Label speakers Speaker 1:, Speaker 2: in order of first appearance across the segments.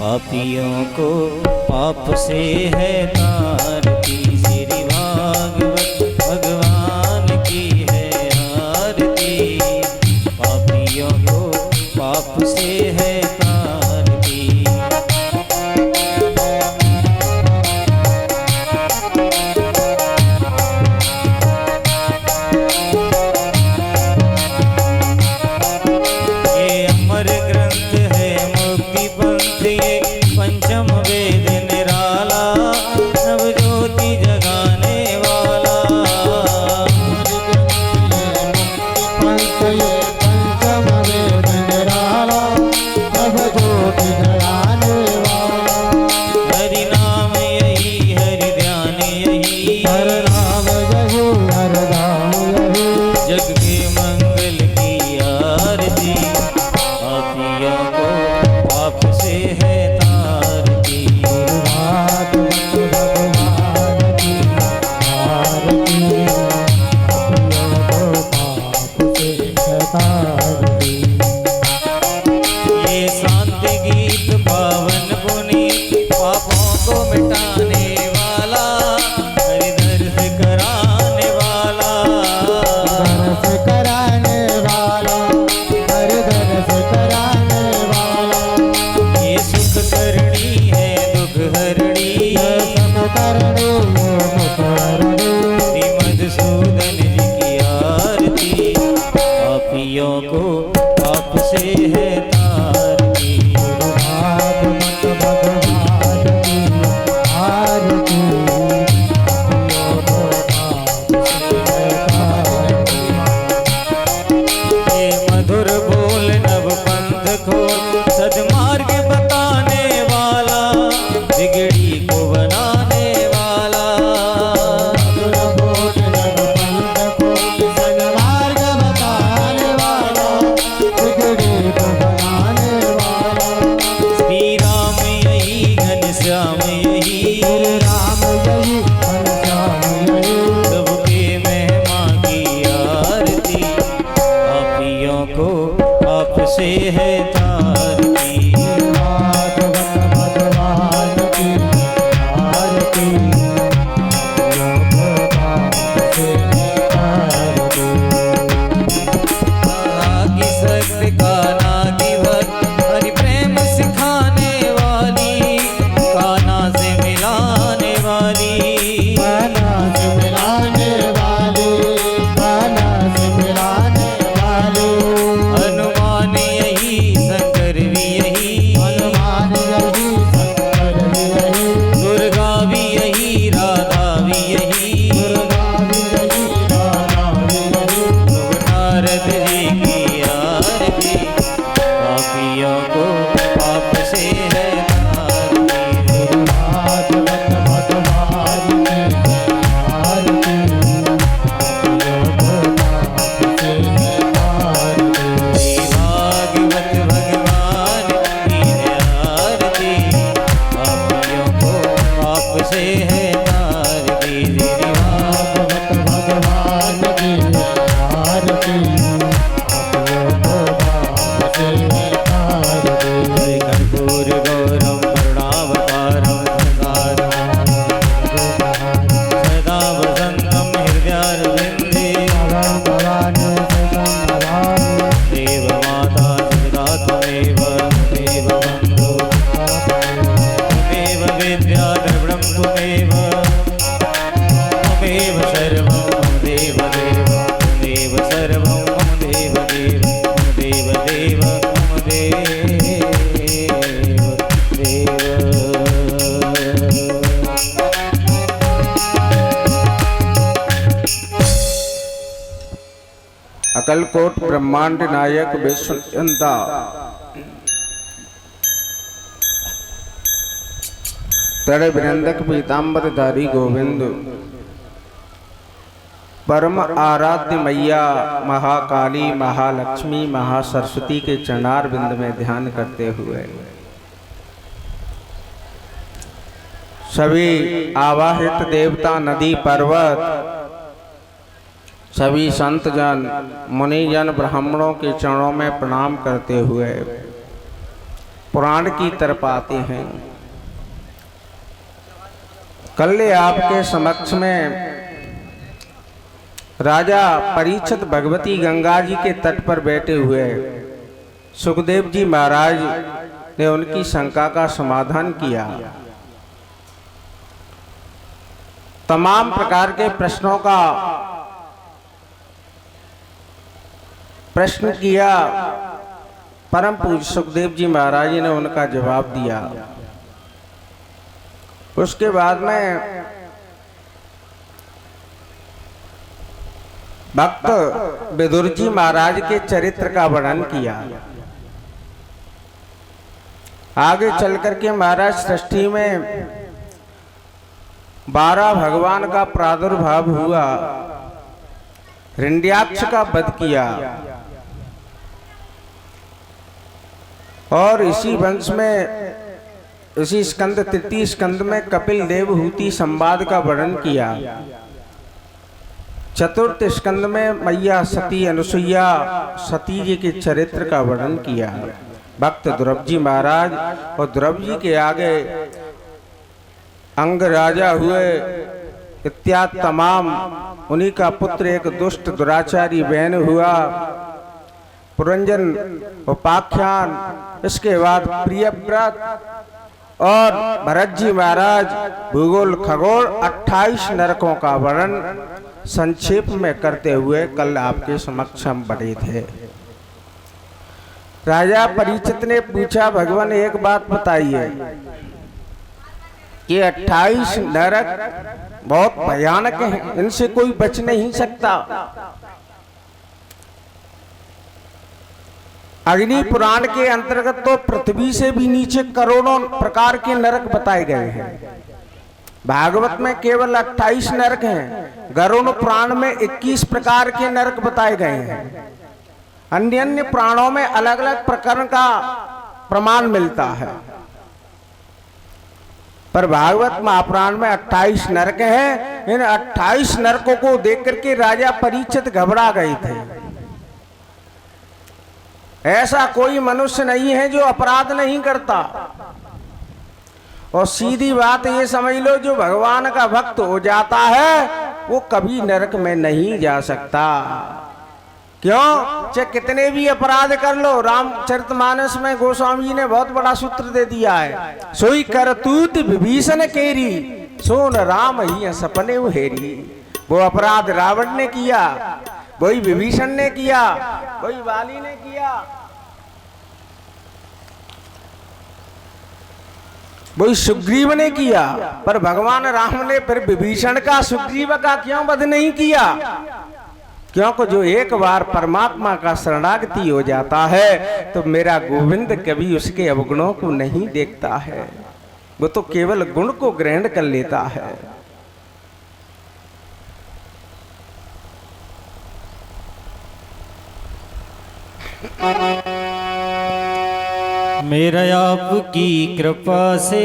Speaker 1: पापियों को पाप से है तारती, श्री भागवत भगवान की है आरती। पापियों को पाप से है तारती। ये अमर ग्रंथ है मुक्ति पंथ, ये पंचम वेद निराला, नवज्योति जगाने वाला।
Speaker 2: पंच ये पंचम वेद निराला, नवज्योति जगाने वाला।
Speaker 1: हरि नाम यही हरि ध्यान यही,
Speaker 2: हर नाम यही हर नाम यही,
Speaker 1: जग के मंगल की आरती। पापियों को पाप से है तारती।
Speaker 2: भागवत भगवान की आरती। पापियों को पाप से है तारती।
Speaker 1: ये शांति गीत पावन पुनीत, पापों को मिटाने वाला, हरि दर्श कराने वाला।
Speaker 2: दर्श कराने वाला, हर दर्श कराने वाला।
Speaker 1: ये सुख करणी है दुख हरणी,
Speaker 2: ये सब करने मुख करने।
Speaker 1: श्री मधुसूदन जी की आरती। पापियों को पाप से है तारती।
Speaker 2: भागवत भगवान की आरती। पापियों को पाप से है तारती।
Speaker 1: ये मधुर बोल नव पंथ खोल, सद्मार्ग बताने वाला, बिगड़ी को बनाने वाला।
Speaker 2: मधुर बोल नव पंथ को सन्मार्ग बताने वाला, बिगड़ी को बनाने वाला।
Speaker 1: श्री राम यही घनश्याम यही,
Speaker 2: श्री राम यही घनश्याम यही,
Speaker 1: सबके महिमा की आरती। पापियों को पाप से है तारती।
Speaker 2: भागवत भगवान की आरती। पापियों को पाप से है तारती।
Speaker 1: की शक्ति का नागी भक्त, हरि प्रेम सिखाने वाली, कान्हा से मिलाने वाली।
Speaker 2: कान्हा से मिलाने वाली, कान्हा से मिलाने वाली।
Speaker 1: हनुमान यही शंकर भी यही,
Speaker 2: हनुमान यही शंकर भी यही,
Speaker 1: दुर्गा भी यही राधा भी यही।
Speaker 2: दुर्गा भी यही राधा भी यही।
Speaker 1: नारद जी की आरती। पापियों को पाप से है तारती।
Speaker 2: भागवत भगवान की आरती। पापियों को पाप से है तारती।
Speaker 1: श्री भागवत भगवान की है आरती। पापियों को पाप से है तारती। श्री
Speaker 2: भागवत भगवान की आरती। पापियों को पाप से है तारती।
Speaker 1: कर्पूर गौरम करुणावतारम सदा वसंतम हृदयारविंदे। देव माता सदा त्वमेव, त्वमेव बन्धु त्वमेव विद्या द्रविणं त्वमेव, त्वमेव सर्वं मम देव देव, त्वमेव सर्वं मम देव देव, मम देव देव मम देव देव।
Speaker 3: अकलकोट ब्रह्मांड नायक विश्वयंता तड़े वृंदक पीताम्बरधारी गोविंद परम आराध्य मैया महाकाली महालक्ष्मी महासरस्वती के चरणार बिंद में ध्यान करते हुए सभी आवाहित देवता नदी पर्वत सभी संत जन मुनिजन ब्राह्मणों के चरणों में प्रणाम करते हुए पुराण की तरफ आते हैं। कल आपके समक्ष में राजा परीक्षित भगवती गंगा जी के तट पर बैठे हुए सुखदेव जी महाराज ने उनकी शंका का समाधान किया। तमाम प्रकार के प्रश्नों का प्रश्न किया। परम पूज्य सुखदेव जी महाराज ने उनका जवाब दिया। उसके बाद में भक्त विदुर जी महाराज के चरित्र का वर्णन किया। आगे चल करके महाराज सृष्टि में 12 भगवान का प्रादुर्भाव हुआ, हिरण्याक्ष का वध किया और इसी वंश में इसी स्कंद तृतीय स्कंद में कपिल देवहूति संवाद का वर्णन किया। चतुर्थ स्कंद में मैया सती अनुसुईया सती जी के चरित्र का वर्णन किया। भक्त ध्रुव जी महाराज और ध्रुव जी के आगे अंग राजा हुए इत्यादि तमाम, उन्हीं का पुत्र एक दुष्ट दुराचारी बहन हुआ पुरंजन उपाख्यान। इसके बाद प्रियव्रत और भरत जी महाराज भूगोल खगोल 28 नरकों का वर्णन संक्षेप में करते हुए कल आपके समक्ष हम बढ़े थे। राजा परीक्षित ने पूछा, भगवान एक बात बताइए कि 28 नरक बहुत भयानक हैं, इनसे कोई बच नहीं सकता। अग्नि पुराण के अंतर्गत तो पृथ्वी से भी नीचे करोड़ों प्रकार के नरक बताए गए हैं। भागवत में केवल 28 नरक हैं। गरुड़ पुराण में 21 प्रकार के नरक बताए गए हैं। अन्य अन्य पुराणों में अलग अलग प्रकरण का प्रमाण मिलता है, पर भागवत महापुराण में 28 नरक हैं। इन 28 नरकों को देख करके राजा परीक्षित घबरा गए थे। ऐसा कोई मनुष्य नहीं है जो अपराध नहीं करता। और सीधी बात ये समझ लो, जो भगवान का भक्त हो जाता है वो कभी नरक में नहीं जा सकता। क्यों? चाहे कितने भी अपराध कर लो। रामचरितमानस में गोस्वामी जी ने बहुत बड़ा सूत्र दे दिया है, सोई करतूत विभीषण केरी सोन राम ही सपने हेरी। वो अपराध रावण ने किया, वही विभीषण ने किया, वही वाली ने किया, वही सुग्रीव ने किया। पर भगवान राम ने फिर विभीषण का सुग्रीव का क्यों वध नहीं किया? क्योंकि जो एक बार परमात्मा का शरणागति हो जाता है तो मेरा गोविंद कभी उसके अवगुणों को नहीं देखता है, वो तो केवल गुण को ग्रहण कर लेता है।
Speaker 1: मेरा आपकी कृपा से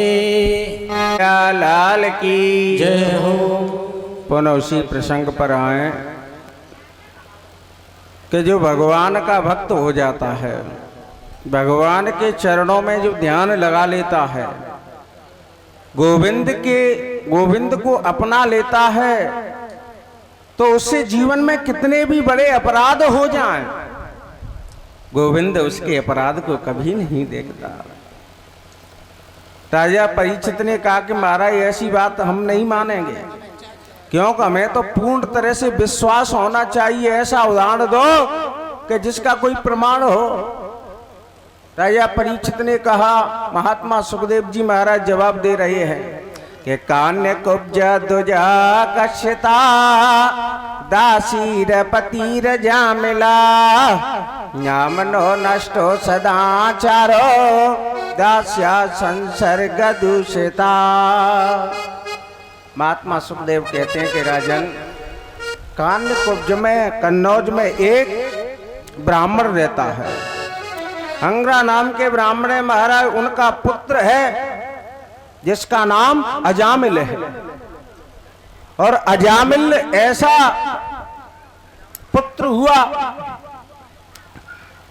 Speaker 3: लाल की
Speaker 1: जय हो।
Speaker 3: पुनः उसी प्रसंग पर आए कि जो भगवान का भक्त हो जाता है, भगवान के चरणों में जो ध्यान लगा लेता है, गोविंद को अपना लेता है, तो उससे जीवन में कितने भी बड़े अपराध हो जाएं, गोविंद उसके अपराध को कभी नहीं देखता। राजा परीक्षित ने कहा कि महाराज ऐसी बात हम नहीं मानेंगे, क्योंकि हमें तो पूर्ण तरह से विश्वास होना चाहिए। ऐसा उदाहरण दो कि जिसका कोई प्रमाण हो। राजा परीक्षित ने कहा, महात्मा सुखदेव जी महाराज जवाब दे रहे हैं कि कान्य कुब्ज दुजा कश्यता दासी रपति रजा मिला न्यामनो नष्टो सदाचारो दास्या संसर्ग दूषिता। महात्मा सुखदेव कहते हैं कि राजन, कान्य कुब्ज में कन्नौज में एक ब्राह्मण रहता है, अंग्रा नाम के ब्राह्मण है महाराज। उनका पुत्र है जिसका नाम अजामिल है, और अजामिल ऐसा पुत्र हुआ,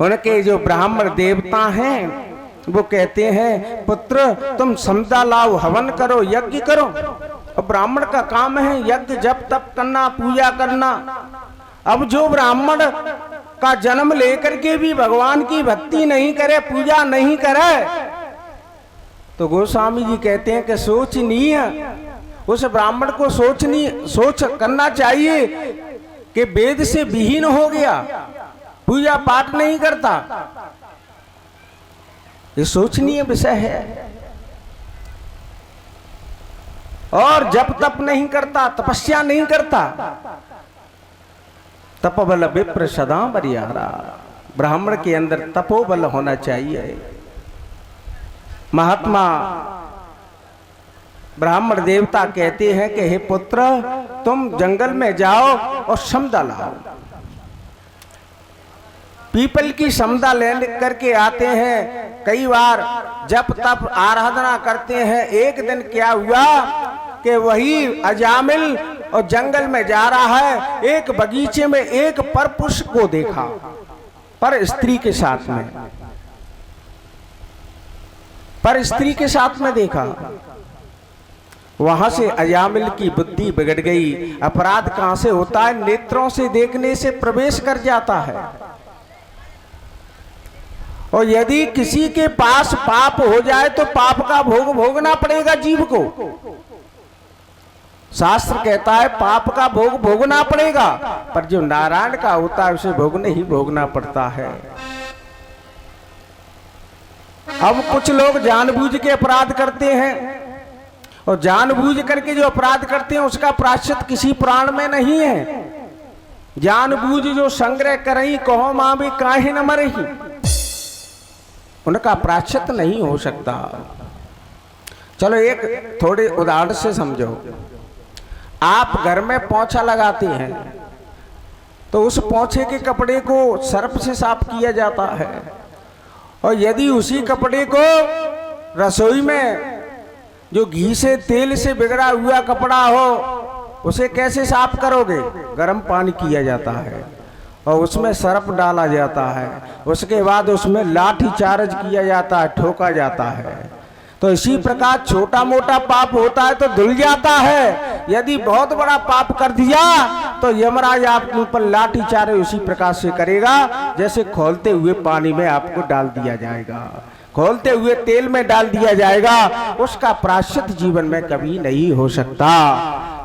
Speaker 3: उनके जो ब्राह्मण देवता हैं वो कहते हैं पुत्र तुम समदा लाओ, हवन करो, यज्ञ करो। और ब्राह्मण का काम है यज्ञ जप तप करना, पूजा करना। अब जो ब्राह्मण का जन्म लेकर के भी भगवान की भक्ति नहीं करे, पूजा नहीं करे, तो गोस्वामी जी कहते हैं कि सोचनीय, उस ब्राह्मण को सोच करना चाहिए कि वेद से विहीन हो गया, पूजा पाठ नहीं करता। ये सोचनीय विषय है। और जप तप नहीं करता, तपस्या नहीं करता। तपोबल विप्र सदा बरियारा, ब्राह्मण के अंदर तपोबल होना चाहिए। महात्मा ब्राह्मण देवता कहते हैं कि हे पुत्र तुम जंगल में जाओ और समदा लाओ। पीपल की समदा ले करके आते हैं। कई बार जप तप आराधना करते हैं। एक दिन क्या हुआ कि वही अजामिल और जंगल में जा रहा है, एक बगीचे में एक परपुरुष को देखा, पर स्त्री के साथ में, पर स्त्री के साथ में देखा। वहां से अजामिल की बुद्धि बिगड़ गई। अपराध कहां से होता है? नेत्रों से देखने से प्रवेश कर जाता है। और यदि किसी के पास पाप हो जाए तो पाप का भोग भोगना पड़ेगा जीव को। शास्त्र कहता है पाप का भोग भोगना पड़ेगा, पर जो नारायण का होता है उसे भोगने ही भोगना पड़ता है। अब कुछ लोग जानबूझ के अपराध करते हैं, और जानबूझ करके जो अपराध करते हैं उसका प्रायश्चित किसी पुराण में नहीं है। जानबूझ जो संग्रह करई कहो मां भी काहे न मरही, उनका प्रायश्चित नहीं हो सकता। चलो एक थोड़े उदाहरण से समझो। आप घर में पोंछा लगाते हैं तो उस पोंछे के कपड़े को सर्फ से साफ किया जाता है, और यदि उसी कपड़े को रसोई में जो घी से तेल से बिगड़ा हुआ कपड़ा हो उसे कैसे साफ करोगे? गर्म पानी किया जाता है और उसमें सर्फ डाला जाता है, उसके बाद उसमें लाठी चार्ज किया जाता है, ठोका जाता है। तो इसी प्रकार छोटा मोटा पाप होता है तो धुल जाता है। यदि बहुत बड़ा पाप कर दिया तो यमराज आपके ऊपर लाठी चार्ज उसी प्रकार से करेगा जैसे खोलते हुए पानी में आपको डाल दिया जाएगा, खोलते हुए तेल में डाल दिया जाएगा। उसका प्रायश्चित जीवन में कभी नहीं हो सकता।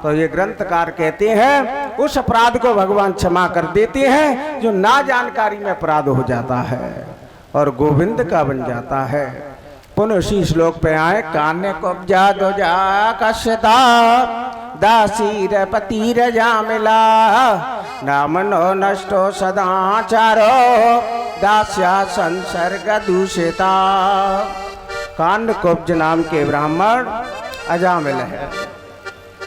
Speaker 3: तो ये ग्रंथकार कहते हैं उस अपराध को भगवान क्षमा कर देते हैं जो ना जानकारी में अपराध हो जाता है और गोविंद का बन जाता है। पुनः उसी श्लोक पे आए। कान्य कुब्जा दुजा कश्यता दासीर पतिर जामिला नामनो नष्टो सदाचारो दास्या संसर्ग दूषिता। कान्य कुब्ज नाम के ब्राह्मण अजामिल है।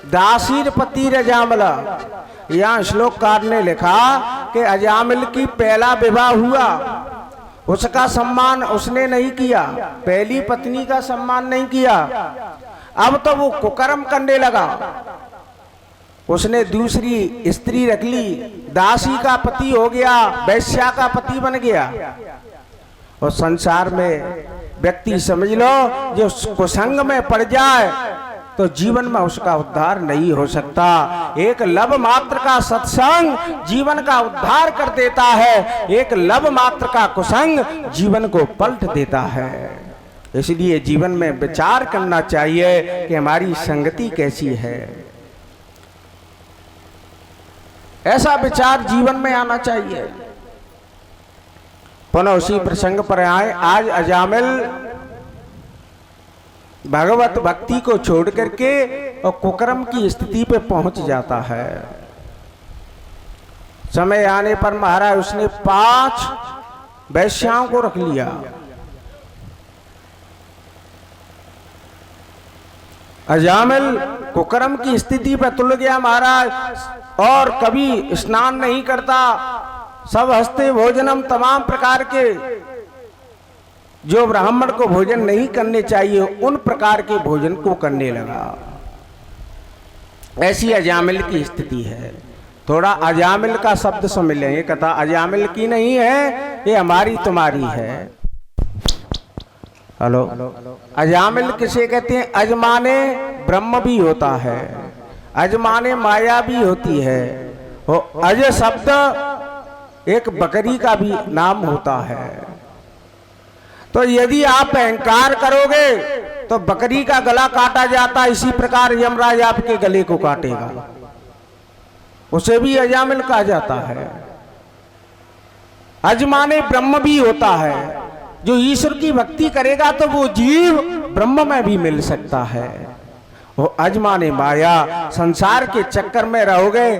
Speaker 3: दासीर पतिर जामिला, यहाँ श्लोककार ने लिखा कि अजामिल की पहला विवाह हुआ, उसका सम्मान उसने नहीं किया, पहली पत्नी का सम्मान नहीं किया। अब तो वो कुकर्म करने लगा, उसने दूसरी स्त्री रख ली, दासी का पति हो गया, वैश्या का पति बन गया। और संसार में व्यक्ति समझ लो जो कुसंग में पड़ जाए तो जीवन में उसका उद्धार नहीं हो सकता। एक लब मात्र का सत्संग जीवन का उद्धार कर देता है, एक लब मात्र का कुसंग जीवन को पलट देता है। इसलिए जीवन में विचार करना चाहिए कि हमारी संगति कैसी है। ऐसा विचार जीवन में आना चाहिए। पुनः उसी प्रसंग पर आए। आज अजामिल भगवत भक्ति को छोड़ करके और कुकर्म की स्थिति पे पहुंच जाता है। समय आने पर महाराज उसने 5 वैश्याओं को रख लिया। अजामिल कुकर्म की स्थिति पर तुल गया महाराज, और कभी स्नान नहीं करता, सब हस्ते भोजनम, तमाम प्रकार के जो ब्राह्मण को भोजन नहीं करने चाहिए उन प्रकार के भोजन को करने लगा। ऐसी अजामिल की स्थिति है। थोड़ा अजामिल का शब्द समझ लें, ये कथा अजामिल की नहीं है, ये हमारी तुम्हारी है। हेलो, अजामिल किसे कहते हैं? अजमाने ब्रह्म भी होता है, अजमाने माया भी होती है। वो अज शब्द एक बकरी का भी नाम होता है। तो यदि आप अहंकार करोगे तो बकरी का गला काटा जाता, इसी प्रकार यमराज आपके गले को काटेगा, उसे भी अजामिल कहा जाता है। अजमाने ब्रह्म भी होता है, जो ईश्वर की भक्ति करेगा तो वो जीव ब्रह्म में भी मिल सकता है। वो अजमाने माया, संसार के चक्कर में रहोगे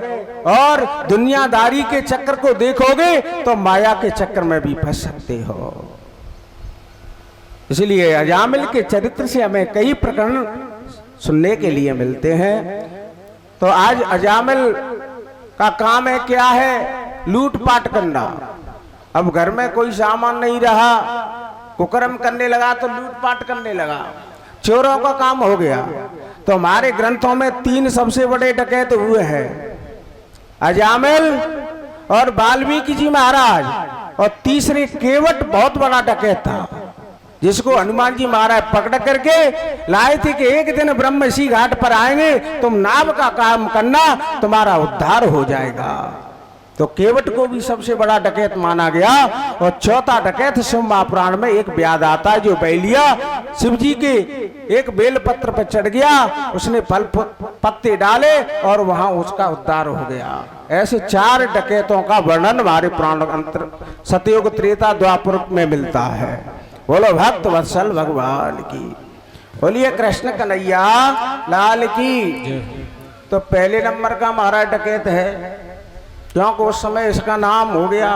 Speaker 3: और दुनियादारी के चक्कर को देखोगे तो माया के चक्कर में भी फंस सकते हो। इसलिए अजामिल के चरित्र से हमें कई प्रकरण सुनने के लिए मिलते हैं। तो आज अजामिल का काम है क्या है? लूटपाट करना। अब घर में कोई सामान नहीं रहा, कुकर्म करने लगा तो लूटपाट करने लगा, चोरों का काम हो गया। तो हमारे ग्रंथों में 3 सबसे बड़े डकैत हुए हैं, अजामिल और वाल्मीकि जी महाराज, और तीसरे केवट बहुत बड़ा डकैत था, जिसको हनुमान जी महाराज पकड़ करके लाए थे कि एक दिन ब्रह्म इसी घाट पर आएंगे, तुम नाव का काम करना, तुम्हारा उद्धार हो जाएगा। तो केवट को भी सबसे बड़ा डकैत माना गया। और चौथा डकैत शिव महापुराण में एक व्याध आता है, जो बैलिया शिव जी के एक बेल पत्र पर चढ़ गया, उसने फल पत्ते डाले और वहां उसका उद्धार हो गया। ऐसे 4 डकैतों का वर्णन हमारे पुराण अंतर सतयुग त्रेता द्वापर में मिलता है। बोलो भक्त वत्सल भगवान की, बोलिए कृष्ण कन्हैया लाल की। तो पहले नंबर का महाराज डकैत है, क्योंकि उस समय इसका नाम हो गया,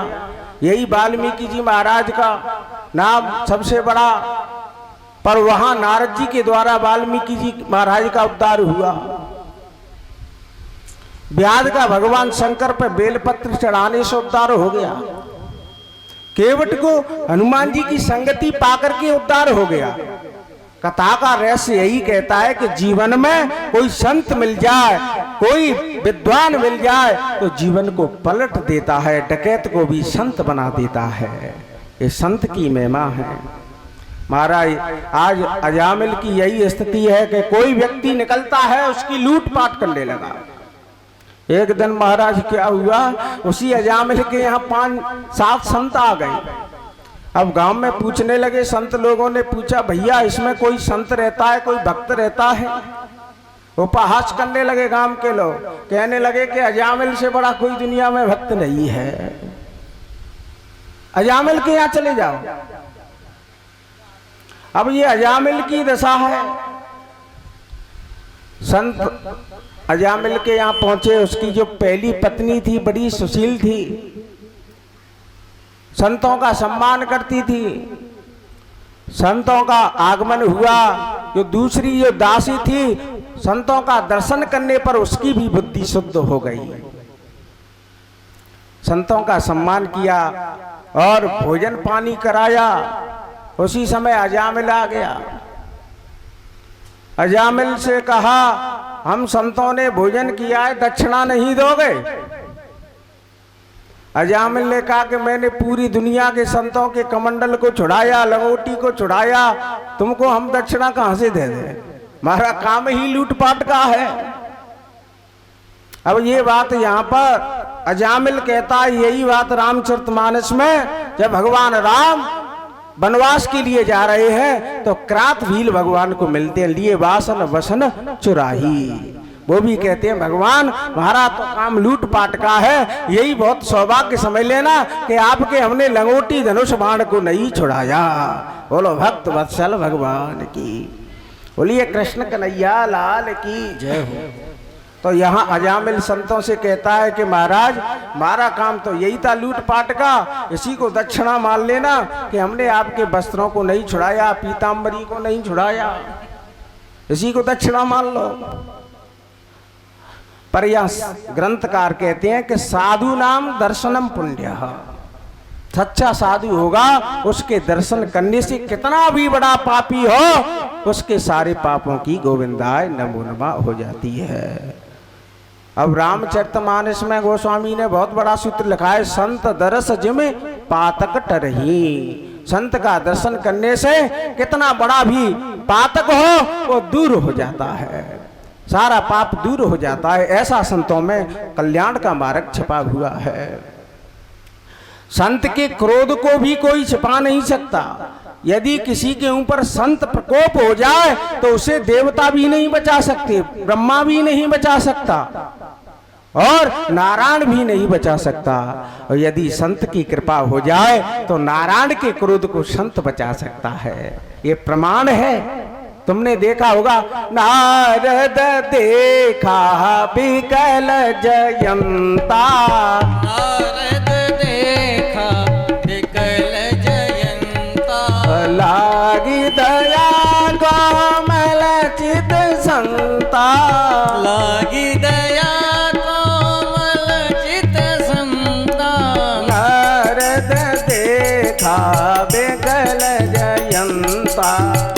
Speaker 3: यही वाल्मीकि जी महाराज का नाम सबसे बड़ा, पर वहां नारद जी के द्वारा वाल्मीकि जी महाराज का उद्धार हुआ। व्याध का भगवान शंकर पर बेलपत्र चढ़ाने से उद्धार हो गया। केवट को हनुमान जी की संगति पाकर के उद्धार हो गया। कथा का रहस्य यही कहता है कि जीवन में कोई संत मिल जाए, कोई विद्वान मिल जाए तो जीवन को पलट देता है, डकैत को भी संत बना देता है। ये संत की महिमा है। महाराज आज अजामिल की यही स्थिति है कि कोई व्यक्ति निकलता है, उसकी लूटपाट करने लगा। एक दिन महाराज क्या हुआ, उसी अजामिल के यहाँ 5-7 संत आ गए। अब गांव में पूछने लगे, संत लोगों ने पूछा, भैया इसमें कोई संत रहता है, कोई भक्त रहता है? उपहास करने लगे गांव के लोग, कहने लगे कि अजामिल से बड़ा कोई दुनिया में भक्त नहीं है, अजामिल के यहाँ चले जाओ। अब ये अजामिल की दशा है। संत अजामिल के यहाँ पहुंचे, उसकी जो पहली पत्नी थी बड़ी सुशील थी, संतों का सम्मान करती थी। संतों का आगमन हुआ। जो दूसरी जो दासी थी, संतों का दर्शन करने पर उसकी भी बुद्धि शुद्ध हो गई, संतों का सम्मान किया और भोजन पानी कराया। उसी समय अजामिल आ गया। अजामिल से कहा, हम संतों ने भोजन किया है, दक्षिणा नहीं दोगे? अजामिल ने कहा कि मैंने पूरी दुनिया के संतों के कमंडल को छुड़ाया, लंगोटी को छुड़ाया, तुमको हम दक्षिणा कहां से दे दें? हमारा काम ही लूटपाट का है। अब ये बात यहाँ पर अजामिल कहता है, यही बात रामचरितमानस में जब भगवान राम वनवास के लिए जा रहे हैं तो क्रात भील भगवान को मिलते हैं, लिए वासन वसन चुराही। वो भी कहते हैं, भगवान हमारा तो काम लूटपाट का है, यही बहुत सौभाग्य समझ लेना कि आपके हमने लंगोटी धनुष बाण को नहीं छुड़ाया। बोलो भक्त वत्सल भगवान की, बोलिए कृष्ण कन्हैया लाल की जय हो। तो यहाँ अजामिल संतों से कहता है कि महाराज हमारा काम तो यही था लूटपाट का, इसी को दक्षिणा मान लेना कि हमने आपके वस्त्रों को नहीं छुड़ाया, पीताम्बरी को नहीं छुड़ाया, इसी को दक्षिणा मान लो। पर यह ग्रंथकार कहते हैं कि साधु नाम दर्शनम पुण्य, सच्चा साधु होगा उसके दर्शन करने से कितना भी बड़ा पापी हो उसके सारे पापों की गोविंदाय नमो नमः हो जाती है। अब रामचरितमानस में गोस्वामी ने बहुत बड़ा सूत्र लिखा है, संत दरस जिम पातक टरही। संत का दर्शन करने से कितना बड़ा भी पातक हो वो दूर हो जाता है, सारा पाप दूर हो जाता है। ऐसा संतों में कल्याण का मार्ग छिपा हुआ है। संत के क्रोध को भी कोई छिपा नहीं सकता। यदि किसी के ऊपर संत प्रकोप हो जाए तो उसे देवता भी नहीं बचा सकते, ब्रह्मा भी नहीं बचा सकता और नारायण भी नहीं बचा सकता। और यदि संत की कृपा हो जाए तो नारायण के क्रोध को संत बचा सकता है। ये प्रमाण है। तुमने देखा होगा, नारद देखा बिकल जयंता,
Speaker 1: नारद देखा बिकल जयंता,
Speaker 3: लागी दया कोमल चित संता,
Speaker 1: लागी दया कोमल चित संता,
Speaker 3: नारद देखा बिकल जयंता,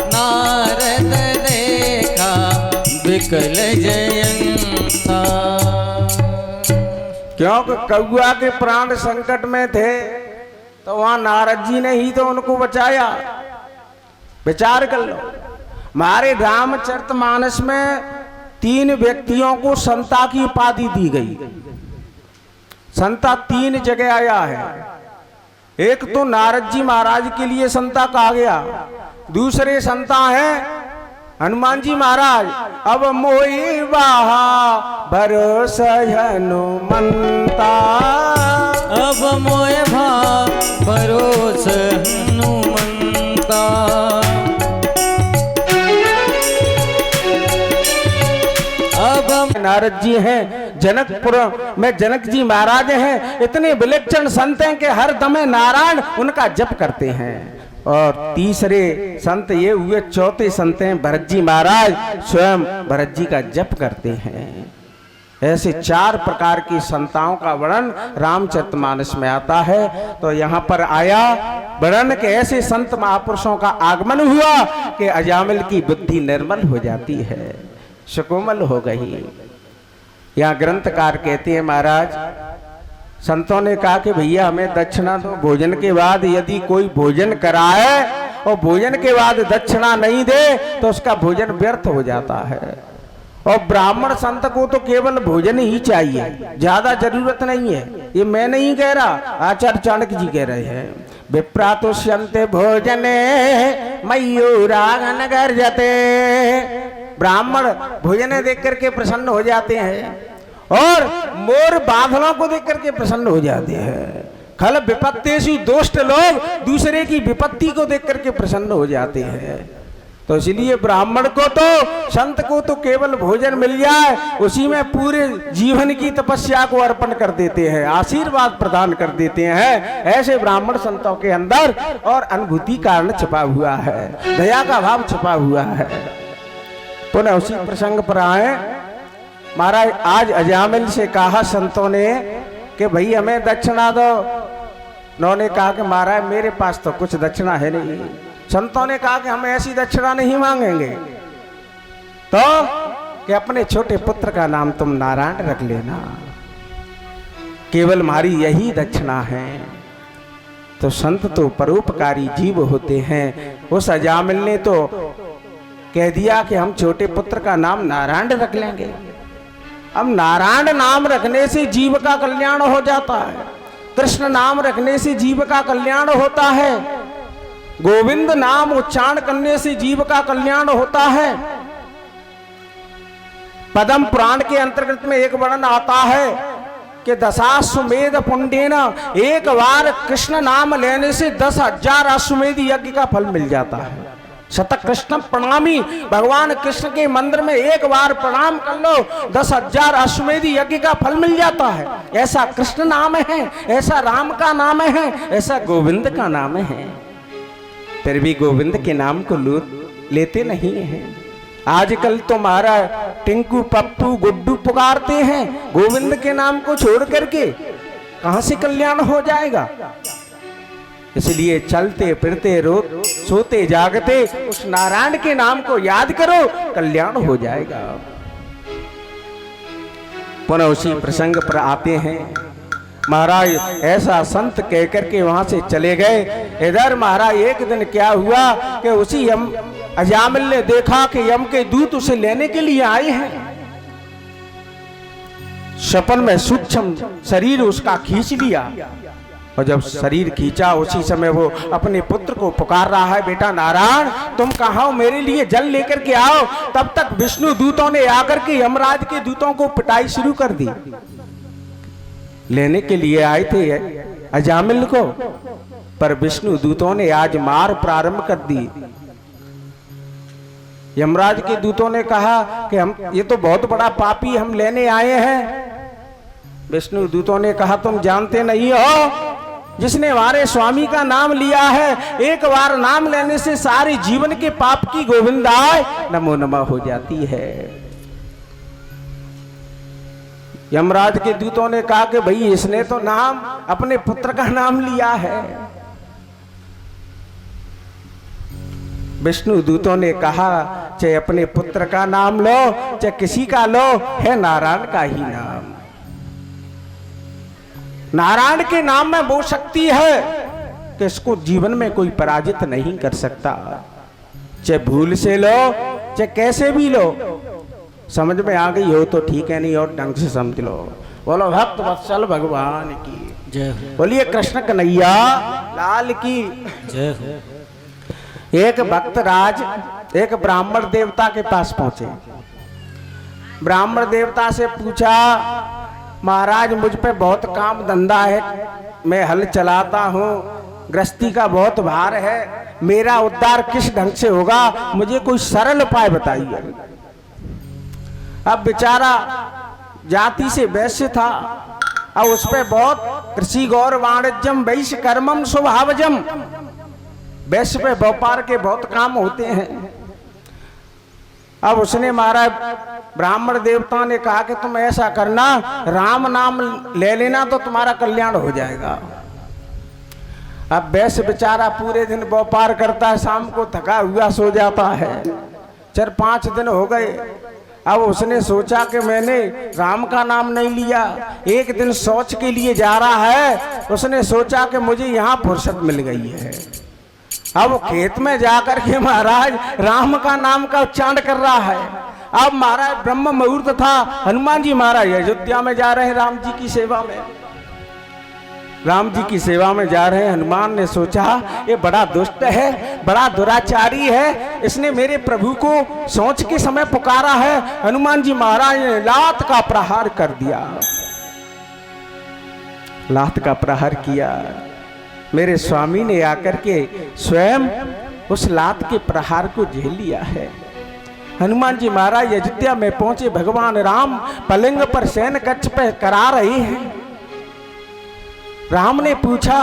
Speaker 1: नारद देखा बिकल जयंता।
Speaker 3: क्योंकि कौआ के प्राण संकट में थे तो वहां नारद जी ने ही तो उनको बचाया। विचार कर लो, हमारे रामचरितमानस में 3 व्यक्तियों को संता की उपाधि दी गई। संता 3 जगह आया है। एक तो नारद जी महाराज के लिए संता कहा गया, दूसरे संता हैं हनुमान जी महाराज, अब मोई वाहा भरोस हनुमंता,
Speaker 1: अब मोय भाव भरोस हनुमंता, अब
Speaker 3: नारद जी हैं, जनकपुर में जनक जी महाराज हैं। इतने विलक्षण संत हैं कि हर दमे नारायण उनका जप करते हैं। और तीसरे संत ये हुए, चौथे संत हैं भरत जी महाराज, स्वयं भरत जी का जप करते हैं। ऐसे 4 प्रकार की संताओं का वर्णन रामचरितमानस में आता है। तो यहाँ पर आया वर्णन के ऐसे संत महापुरुषों का आगमन हुआ कि अजामिल की बुद्धि निर्मल हो जाती है, सुकोमल हो गई। यहाँ ग्रंथकार कहते हैं, महाराज संतों ने कहा कि भैया हमें दक्षिणा दो। भोजन के बाद यदि कोई भोजन कराए और भोजन के बाद दक्षिणा नहीं दे तो उसका भोजन व्यर्थ हो जाता है। और ब्राह्मण संत को तो केवल भोजन ही चाहिए, ज्यादा जरूरत नहीं है। ये मैं नहीं कह रहा, आचार्य चाणक्य जी कह रहे हैं। विप्रातुष्यन्ते भोजने मयूरागन गर्जते। ब्राह्मण भोजन देख करके प्रसन्न हो जाते हैं और मोर बादलों को देख करके प्रसन्न हो जाते हैं। खल विपत्तेषु दुष्ट लोग दूसरे की विपत्ति को देख करके प्रसन्न हो जाते हैं। तो इसलिए ब्राह्मण को तो, संत को तो केवल भोजन मिल जाए उसी में पूरे जीवन की तपस्या को अर्पण कर देते हैं, आशीर्वाद प्रदान कर देते हैं। ऐसे ब्राह्मण संतों के अंदर और अनुभूति कारण छिपा हुआ है, दया का भाव छिपा हुआ है। पुनः उसी प्रसंग पर आए। महाराज आज अजामिल से कहा संतों ने कि भाई हमें दक्षिणा दो। उन्होंने कहा कि महाराज मेरे पास तो कुछ दक्षिणा है नहीं। संतों ने कहा कि हम ऐसी दक्षिणा नहीं मांगेंगे, तो कि अपने छोटे पुत्र का नाम तुम नारायण रख लेना, केवल हमारी यही दक्षिणा है। तो संत तो परोपकारी जीव होते हैं। उस अजामिल ने तो कह दिया कि हम छोटे पुत्र का नाम नारायण रख लेंगे। अब नारायण नाम रखने से जीव का कल्याण हो जाता है, कृष्ण नाम रखने से जीव का कल्याण होता है, गोविंद नाम उच्चारण करने से जीव का कल्याण होता है। पद्म पुराण के अंतर्गत में एक वर्णन आता है कि 10,000 पुण्येन, एक बार कृष्ण नाम लेने से 10,000 अश्वमेध यज्ञ का फल मिल जाता है। शत कृष्ण प्रणामी, भगवान कृष्ण के मंदिर में एक बार प्रणाम कर लो, 10,000 अश्वमेध यज्ञ का फल मिल जाता है। ऐसा कृष्ण नाम है, ऐसा राम का नाम है, ऐसा गोविंद का नाम है। फिर भी गोविंद के नाम को लेते नहीं हैं। आजकल तो हमारा टिंकू पप्पू गुड्डू पुकारते हैं, गोविंद के नाम को छोड़ करके कहां से कल्याण हो जाएगा। इसलिए चलते फिरते सोते जागते उस नारायण के नाम को याद करो, कल्याण हो जाएगा। पुनः उसी प्रसंग पर आते हैं। महाराज ऐसा संत कह करके वहां से चले गए। इधर महाराज एक दिन क्या हुआ कि उसी यम अजामिल ने देखा कि यम के दूत उसे लेने के लिए आए हैं। सपन में सूक्ष्म शरीर उसका खींच लिया, और जब शरीर खींचा उसी समय वो अपने पुत्र को पुकार रहा है, बेटा नारायण तुम कहाँ हो, मेरे लिए जल लेकर के आओ। तब तक विष्णु दूतों ने आकर के यमराज के दूतों को पिटाई शुरू कर दी। लेने के लिए आए थे अजामिल को, पर विष्णु दूतों ने आज मार प्रारंभ कर दी। यमराज के दूतों ने कहा कि हम ये तो बहुत बड़ा पापी हम लेने आए हैं। विष्णु दूतों ने कहा तुम जानते नहीं हो, जिसने हमारे स्वामी का नाम लिया है, एक बार नाम लेने से सारे जीवन के पाप की गोविंदाय नमो नमः हो जाती है। यमराज के दूतों ने कहा कि भाई इसने तो नाम अपने पुत्र का नाम लिया है। विष्णु दूतों ने कहा चाहे अपने पुत्र का नाम लो चाहे किसी का लो, है नारायण का ही नाम। नारायण के नाम में वो शक्ति है कि इसको जीवन में कोई पराजित नहीं कर सकता। चाहे भूल से लो चाहे कैसे भी लो, समझ में आ गई हो तो ठीक है, नहीं और ढंग से समझ लो। बोलो भक्त वत्सल भगवान की
Speaker 1: जय हो।
Speaker 3: बोलिए कृष्ण कन्हैया लाल की
Speaker 1: जय हो।
Speaker 3: एक भक्त राज एक ब्राह्मण देवता के पास पहुंचे। ब्राह्मण देवता से पूछा, महाराज मुझ पे बहुत काम धंधा है, मैं हल चलाता हूँ, गृहस्थी का बहुत भार है, मेरा उद्धार किस ढंग से होगा, मुझे कोई सरल उपाय बताइए। अब बेचारा जाति से वैश्य था, अब उस पे बहुत कृषि गौर वाणिज्यम वैश्य कर्मम स्वभावजम, वैश्य पे व्यापार के बहुत काम होते हैं। अब उसने महाराज ब्राह्मण देवता ने कहा कि तुम ऐसा करना, राम नाम ले लेना तो तुम्हारा कल्याण हो जाएगा। अब वैश्य बेचारा पूरे दिन व्यापार करता है, शाम को थका हुआ सो जाता है। 4-5 दिन हो गए। अब उसने सोचा कि मैंने राम का नाम नहीं लिया, एक दिन शौच के लिए जा रहा है, उसने सोचा कि मुझे यहाँ फुर्सत मिल गई है। अब वो खेत में जाकर के महाराज राम का नाम का उच्चारण कर रहा है। अब महाराज ब्रह्म मुहूर्त था, हनुमान जी महाराज अयोध्या में जा रहे हैं राम जी की सेवा में, राम जी की सेवा में जा रहे हैं। हनुमान ने सोचा ये बड़ा दुष्ट है, बड़ा दुराचारी है, इसने मेरे प्रभु को सोच के समय पुकारा है। हनुमान जी महाराज ने लात का प्रहार कर दिया, लात का प्रहार किया। मेरे स्वामी ने आकर के स्वयं उस लात के प्रहार को झेल लिया है। हनुमान जी महाराज अयोध्या में पहुंचे, भगवान राम पलंग पर शयन कक्ष पे करा रहे हैं। राम ने पूछा,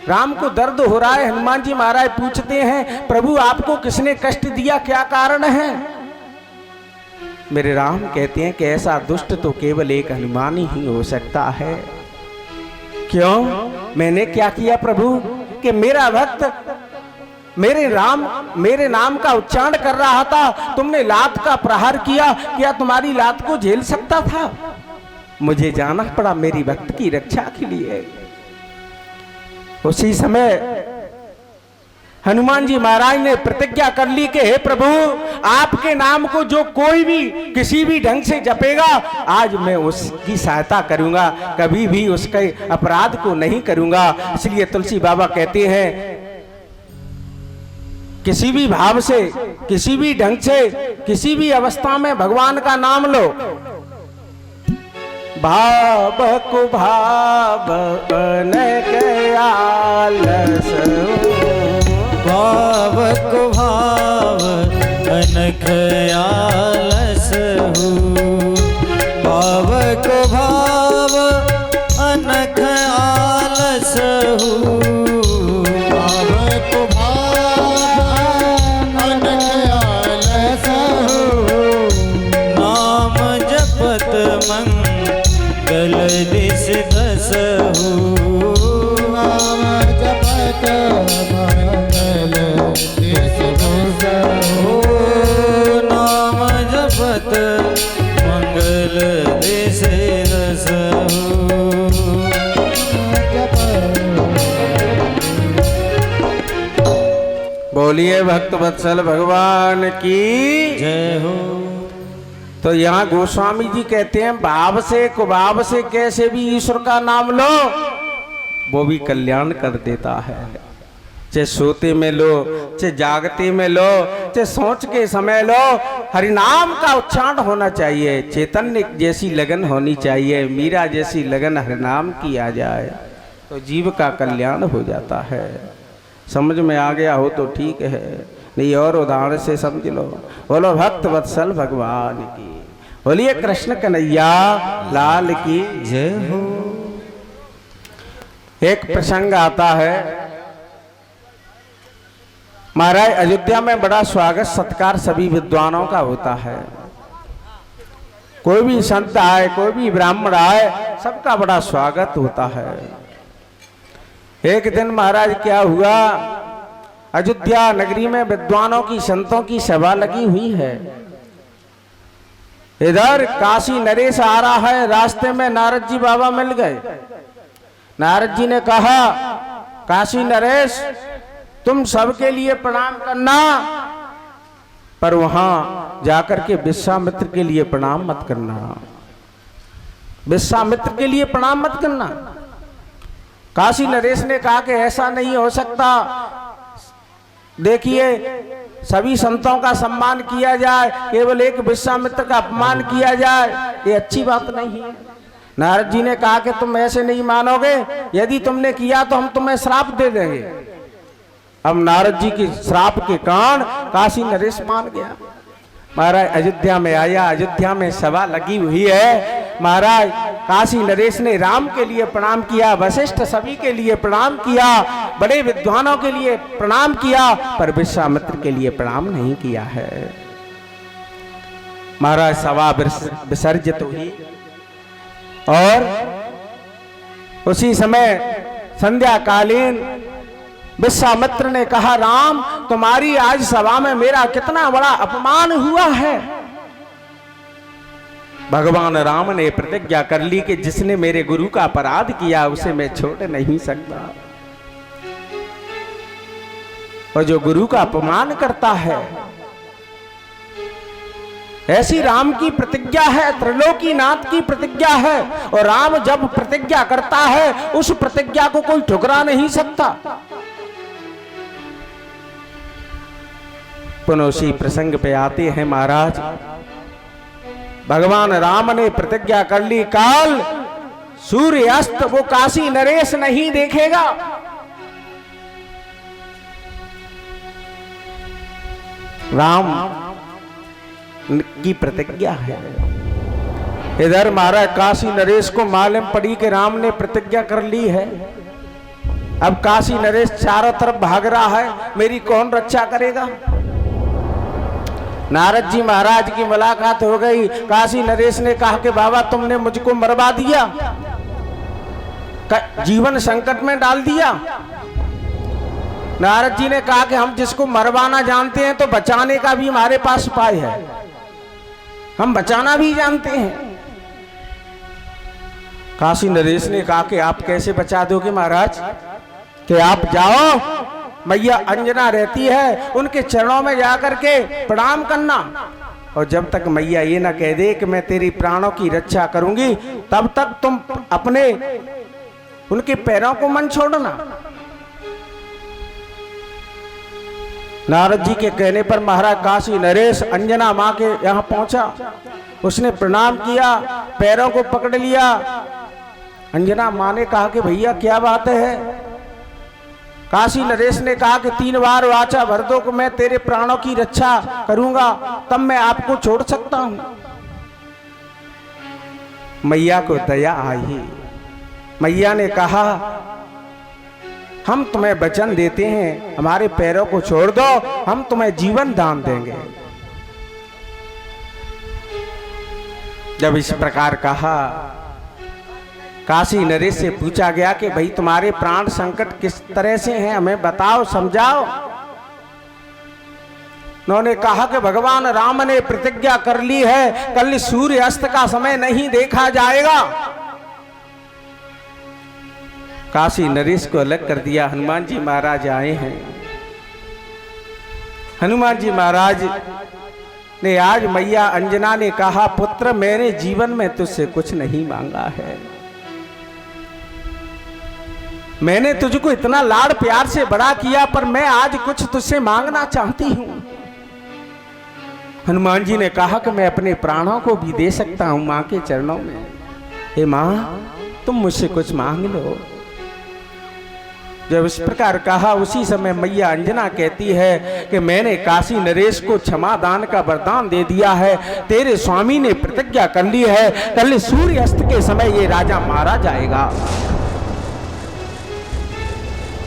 Speaker 3: राम को दर्द हो रहा है। हनुमान जी महाराज पूछते हैं, प्रभु आपको किसने कष्ट दिया, क्या कारण है? मेरे राम कहते हैं कि ऐसा दुष्ट तो केवल एक हनुमान ही हो सकता है। क्यों? मैंने क्या किया प्रभु कि मेरा भक्त मेरे नाम का उच्चारण कर रहा था, तुमने लात का प्रहार किया, क्या तुम्हारी लात को झेल सकता था? मुझे जाना पड़ा मेरी भक्त की रक्षा के लिए। उसी समय हनुमान जी महाराज ने प्रतिज्ञा कर ली कि हे प्रभु आपके नाम को जो कोई भी किसी भी ढंग से जपेगा, आज मैं उसकी सहायता करूंगा, कभी भी उसके अपराध को नहीं करूंगा। इसलिए तुलसी बाबा कहते हैं किसी भी भाव से, किसी भी ढंग से, किसी भी अवस्था में भगवान का नाम लो। भाव को भाव अनक आलस,
Speaker 1: भाव को भाव अनख आलस हूँ, भाव को भाव अनख आलस हूँ,
Speaker 2: भाव को भाव अनख आलस हूँ,
Speaker 1: नाम जपत मंगल दिस दस हूँ,
Speaker 2: नाम जपत मंगल दिस दस हूँ,
Speaker 1: नाम जपत मंगल दिस दस हूँ।
Speaker 3: बोलिए भक्त वत्सल भगवान की
Speaker 1: जय हो।
Speaker 3: तो यहाँ गोस्वामी जी कहते हैं भाव से कुभाव से कैसे भी ईश्वर का नाम लो वो भी कल्याण कर देता है। चाहे सोते में लो, चाहे जागते में लो, चाहे सोच के समय लो, हरिनाम का उच्चारण होना चाहिए। चैतन्य जैसी लगन होनी चाहिए, मीरा जैसी लगन हरिनाम की आ जाए तो जीव का कल्याण हो जाता है। समझ में आ गया हो तो ठीक है, नहीं और उदाहरण से समझ लो। बोलो भक्त वत्सल भगवान की, बोलिए कृष्ण कन्हैया लाल की
Speaker 1: जय हो।
Speaker 3: एक प्रसंग आता है, महाराज अयोध्या में बड़ा स्वागत सत्कार सभी विद्वानों का होता है। कोई भी संत आए, कोई भी ब्राह्मण आए, सबका बड़ा स्वागत होता है। एक दिन महाराज क्या हुआ, अयोध्या नगरी में विद्वानों की संतों की सभा लगी हुई है। इधर काशी नरेश आ रहा है, रास्ते में नारद जी बाबा मिल गए। नारद जी ने कहा काशी नरेश तुम सबके लिए प्रणाम करना, पर वहां जाकर के विश्वामित्र के लिए प्रणाम मत करना। विश्वामित्र के लिए प्रणाम मत करना। काशी नरेश ने कहा कि ऐसा नहीं हो सकता, देखिए सभी संतों का सम्मान किया जाए, केवल एक विश्वामित्र का अपमान किया जाए, ये अच्छी बात नहीं है। नारद जी ने कहा कि तुम ऐसे नहीं मानोगे, यदि तुमने किया तो हम तुम्हें श्राप दे देंगे। अब नारद जी के श्राप के कारण काशी नरेश मान गया। महाराज अयोध्या में आया, अयोध्या में सभा लगी हुई है। महाराज काशी नरेश ने राम के लिए प्रणाम किया, वशिष्ठ सभी के लिए प्रणाम किया, बड़े विद्वानों के लिए प्रणाम किया, पर विश्वामित्र के लिए प्रणाम नहीं किया है। महाराज सभा विसर्जित हुई और उसी समय संध्याकालीन विश्वामित्र ने कहा राम तुम्हारी आज सभा में मेरा कितना बड़ा अपमान हुआ है। भगवान राम ने प्रतिज्ञा कर ली कि जिसने मेरे गुरु का अपराध किया उसे मैं छोड़ नहीं सकता, और जो गुरु का अपमान करता है, ऐसी राम की प्रतिज्ञा है, त्रिलोकीनाथ की प्रतिज्ञा है, और राम जब प्रतिज्ञा करता है उस प्रतिज्ञा को कोई ठुकरा नहीं सकता। पुनः उसी प्रसंग पे आते हैं महाराज। भगवान राम ने प्रतिज्ञा कर ली काल सूर्यास्त वो काशी नरेश नहीं देखेगा। राम की प्रतिज्ञा है। इधर महाराज काशी नरेश को मालूम पड़ी कि राम ने प्रतिज्ञा कर ली है। अब काशी नरेश चारों तरफ भाग रहा है, मेरी कौन रक्षा करेगा। नारद जी महाराज की मुलाकात हो गई। काशी नरेश ने कहा कि बाबा तुमने मुझको मरवा दिया, जीवन संकट में डाल दिया। नारद जी ने कहा कि हम जिसको मरवाना जानते हैं तो बचाने का भी हमारे पास उपाय है, हम बचाना भी जानते हैं। काशी नरेश ने कहा कि आप कैसे बचा दोगे महाराज, कि आप जाओ, मैया अंजना रहती है, उनके चरणों में जाकर के प्रणाम करना, और जब तक मैया ये ना कह दे कि मैं तेरी प्राणों की रक्षा करूंगी तब तक तुम अपने उनके पैरों को मन छोड़ना। नारद जी के कहने पर महाराज काशी नरेश अंजना माँ के यहाँ पहुंचा। उसने प्रणाम किया, पैरों को पकड़ लिया। अंजना माँ ने कहा कि भैया क्या बात है। काशी नरेश ने कहा कि 3 बार वाचा भर दो कि मैं तेरे प्राणों की रक्षा करूंगा, तब मैं आपको छोड़ सकता हूं। मैया को दया आई। मैया ने कहा हम तुम्हें वचन देते हैं, हमारे पैरों को छोड़ दो, हम तुम्हें जीवन दान देंगे। जब इस प्रकार कहा, काशी नरेश से पूछा गया कि भाई तुम्हारे प्राण संकट किस तरह से हैं, हमें बताओ, समझाओ। उन्होंने कहा कि भगवान राम ने प्रतिज्ञा कर ली है कल सूर्य अस्त का समय नहीं देखा जाएगा। काशी नरेश को अलग कर दिया। हनुमान जी महाराज आए हैं। हनुमान जी महाराज ने आज मैया अंजना ने कहा, पुत्र मैंने जीवन में तुझसे कुछ नहीं मांगा है, मैंने तुझको इतना लाड़ प्यार से बड़ा किया, पर मैं आज कुछ तुझसे मांगना चाहती हूं। हनुमान जी ने कहा कि मैं अपने प्राणों को भी दे सकता हूं मां के चरणों में। हे मां, तुम मुझसे कुछ मांग लो। जब इस प्रकार कहा, उसी समय मैया अंजना कहती है कि मैंने काशी नरेश को क्षमा दान का वरदान दे दिया है। तेरे स्वामी ने प्रतिज्ञा कर ली है, कल सूर्य अस्त के समय ये राजा मारा जाएगा।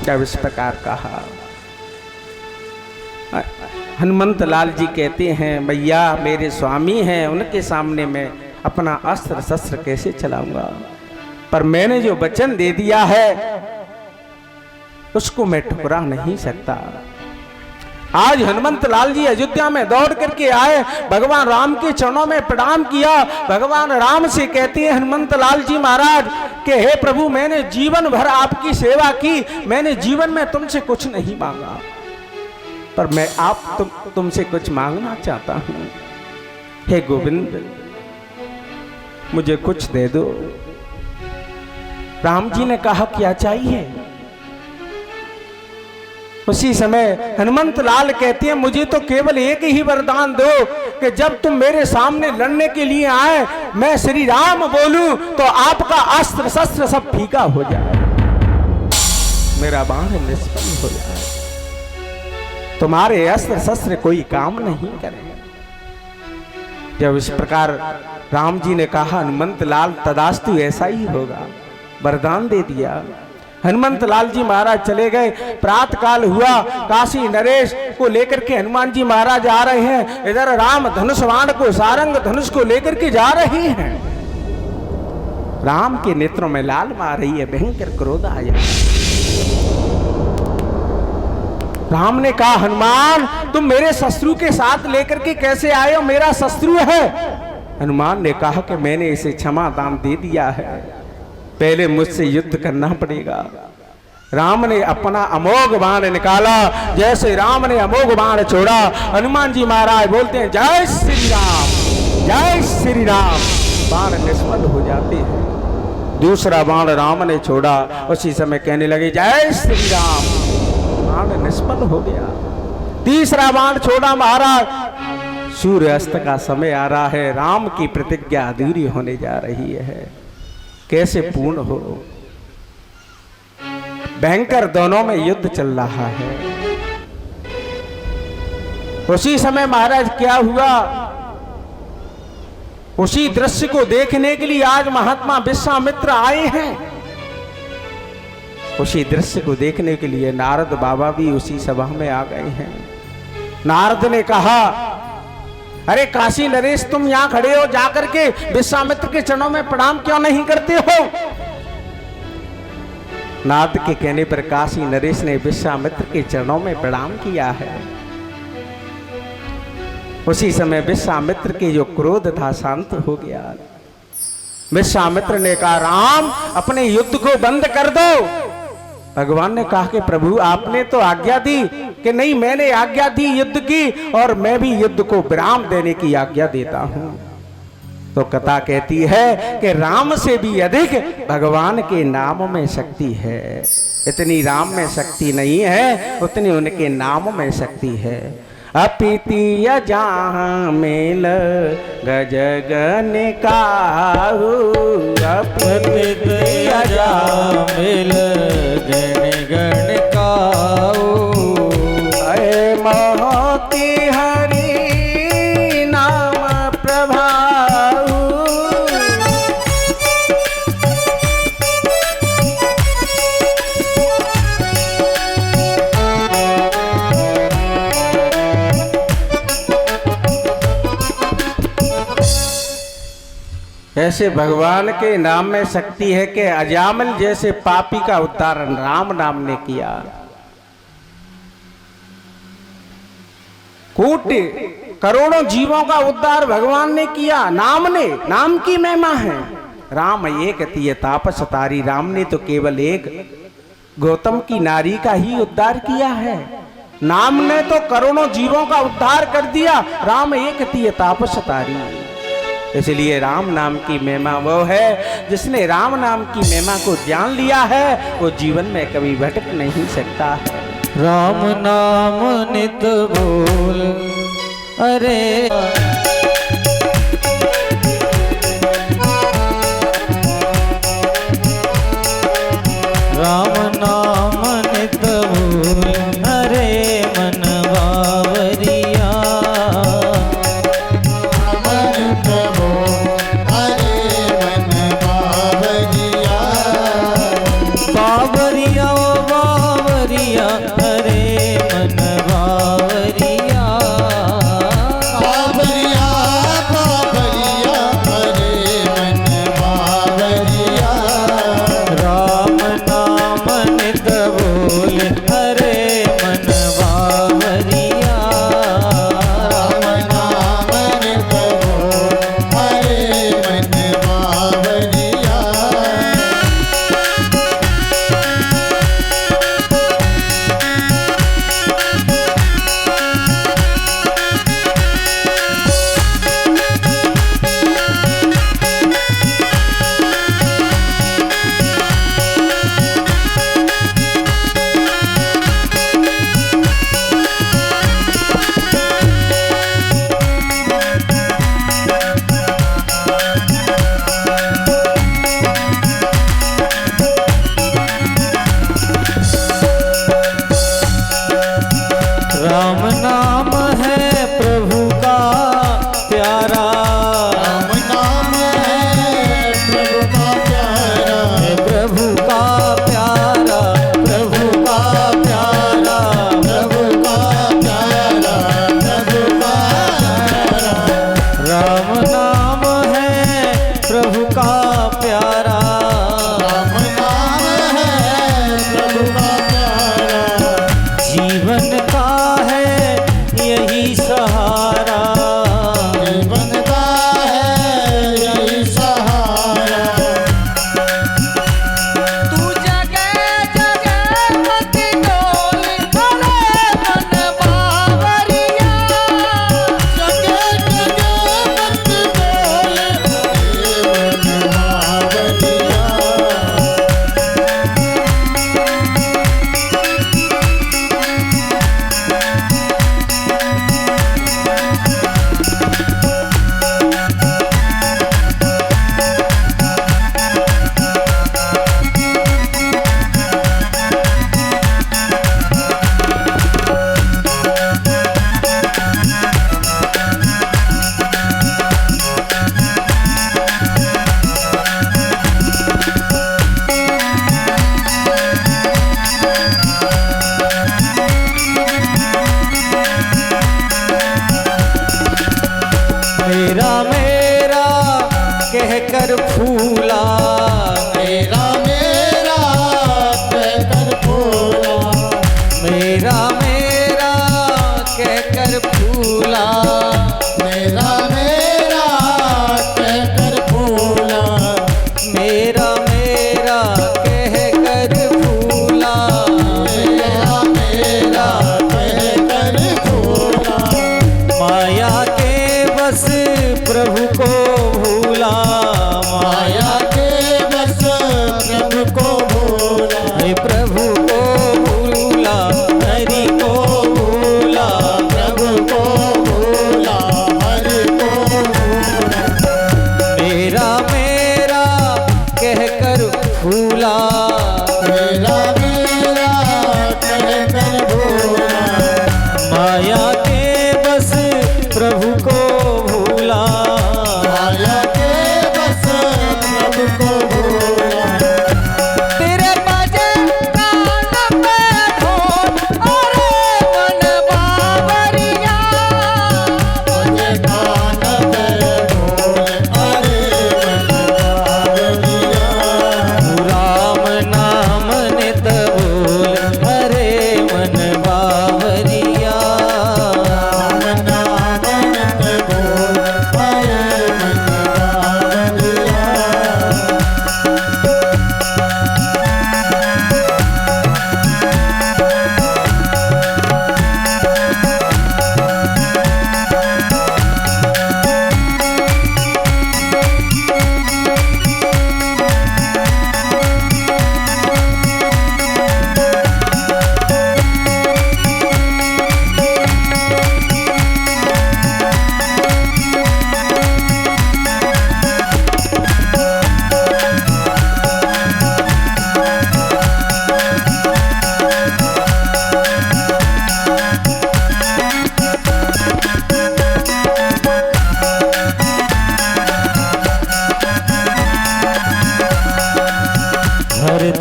Speaker 3: जब इस प्रकार कहा, हनुमंत लाल जी कहते हैं, मैया मेरे स्वामी हैं, उनके सामने मैं अपना अस्त्र शस्त्र कैसे चलाऊंगा, पर मैंने जो वचन दे दिया है उसको मैं ठुकरा नहीं सकता। आज हनुमंत लाल जी अयोध्या में दौड़ करके आए, भगवान राम के चरणों में प्रणाम किया। भगवान राम से कहते हैं हनुमंत लाल जी महाराज कि हे प्रभु, मैंने जीवन भर आपकी सेवा की, मैंने जीवन में तुमसे कुछ नहीं मांगा, पर मैं तुमसे कुछ मांगना चाहता हूं। हे गोविंद, मुझे कुछ दे दो। राम जी ने कहा, क्या चाहिए? उसी समय हनुमंत लाल कहते हैं, मुझे तो केवल एक ही वरदान दो कि जब तुम मेरे सामने लड़ने के लिए आए, मैं श्री राम बोलूं तो आपका अस्त्र शस्त्र सब फीका हो जाए, मेरा बाण निष्फल हो जाए, तुम्हारे अस्त्र शस्त्र कोई काम नहीं करेंगे। जब इस प्रकार राम जी ने कहा, हनुमंत लाल तदास्तु ऐसा ही होगा, वरदान दे दिया। हनुमंत लाल जी महाराज चले गए। प्रातः काल हुआ, काशी नरेश को लेकर के हनुमान जी महाराज आ रहे हैं। इधर राम धनुष बाण को, सारंग धनुष को लेकर के जा रहे हैं। राम के नेत्रों में लाल मार रही है, भयंकर क्रोध आया। राम ने कहा, हनुमान तुम मेरे शत्रु के साथ लेकर के कैसे आए हो? मेरा शत्रु है। हनुमान ने कहा कि मैंने इसे क्षमा दान दे दिया है, पहले मुझसे युद्ध करना पड़ेगा। राम ने अपना अमोघ बाण निकाला। जैसे राम ने अमोघ बाण छोड़ा, हनुमान जी महाराज बोलते हैं, जय श्री राम, जय श्री राम। बाण निष्फल हो जाते हैं। दूसरा बाण राम ने छोड़ा, उसी समय कहने लगे, जय श्री राम। बाण निष्फल हो गया। तीसरा बाण छोड़ा महाराज। सूर्य अस्त का समय आ रहा है, राम की प्रतिज्ञा अधूरी होने जा रही है, कैसे पूर्ण हो? भयंकर दोनों में युद्ध चल रहा है। उसी समय महाराज क्या हुआ, उसी दृश्य को देखने के लिए आज महात्मा विश्वामित्र आए हैं। उसी दृश्य को देखने के लिए नारद बाबा भी उसी सभा में आ गए हैं। नारद ने कहा, अरे काशी नरेश, तुम यहां खड़े हो, जाकर के विश्वामित्र के चरणों में प्रणाम क्यों नहीं करते हो? नारद के कहने पर काशी नरेश ने विश्वामित्र के चरणों में प्रणाम किया है। उसी समय विश्वामित्र के जो क्रोध था शांत हो गया। विश्वामित्र ने कहा, राम अपने युद्ध को बंद कर दो। भगवान ने कहा कि प्रभु आपने तो आज्ञा दी कि नहीं, मैंने आज्ञा दी युद्ध की, और मैं भी युद्ध को विराम देने की आज्ञा देता हूं। तो कथा कहती है कि राम से भी अधिक भगवान के नाम में शक्ति है। इतनी राम में शक्ति नहीं है, उतनी उनके नाम में शक्ति है। अपिति जहाँ मेल गजगन काहू, अपिति जहाँ मेल गण गण काहू, अय मोती हरि नाम प्रभाऊ। ऐसे भगवान के नाम में शक्ति है कि अजामिल जैसे पापी का उद्धारण राम नाम ने किया। कोटि करोड़ों जीवों का उद्धार भगवान ने किया, नाम ने। नाम की महिमा है। राम एक अति तापस तारी। राम ने तो केवल एक गौतम की नारी का ही उद्धार किया है। नाम ने तो करोड़ों जीवों का उद्धार कर दिया, राम एक तिय तापस तारी। इसलिए राम नाम की महिमा वो है, जिसने राम नाम की महिमा को जान लिया है वो जीवन में कभी भटक नहीं सकता है।
Speaker 1: राम नाम नित बोल, अरे राम नाम नित बोल, अरे मन बावरिया।
Speaker 2: नित बोल, अरे मन बावरिया।
Speaker 1: बावरिया ओ बावरिया, अरे मन बावरिया।
Speaker 2: बावरिया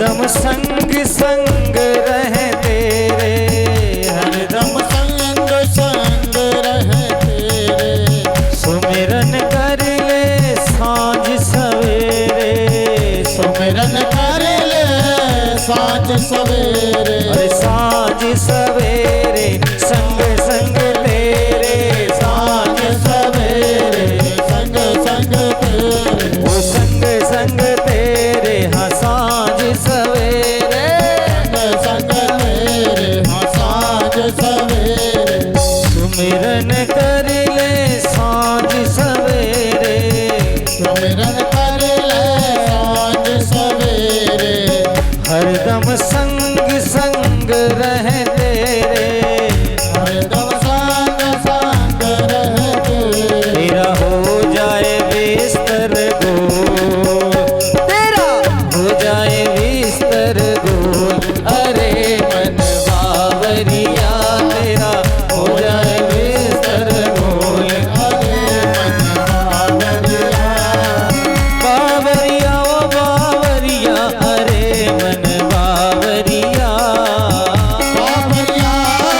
Speaker 1: हरदम संग संग रहे तेरे, हरदम
Speaker 2: संग संग रहे तेरे,
Speaker 1: सुमिरन कर ले सांझ सवेरे,
Speaker 2: सुमिरन कर ले साँझ सवेरे,
Speaker 1: अरे सांझ सवेरे संग संग तेरे,
Speaker 2: साँझ सवेरे संग संग तेरे,
Speaker 1: वो संग संग तेरे, हाँ सांझ सवेरे,
Speaker 2: संग संग तेरे, हाँ साँझ सवेरे,
Speaker 1: सुमिरन कर ले सांझ सवेरे,
Speaker 2: सुमिरन कर ले साँझ सवेरे,
Speaker 1: हरदम संग संग रहे तेरे,
Speaker 2: हरदम संग संग रहे तेरे,
Speaker 1: तेरा हो जाए बिस्तर गोल, तेरा हो जाए बिस्तर गोल, अरे मन बावरिया तेरा हो जाए बिस्तर गोल,
Speaker 2: अरे मन बावरिया,
Speaker 1: बावरिया ओ बावरिया, अरे मन बावरिया,
Speaker 2: बावरिया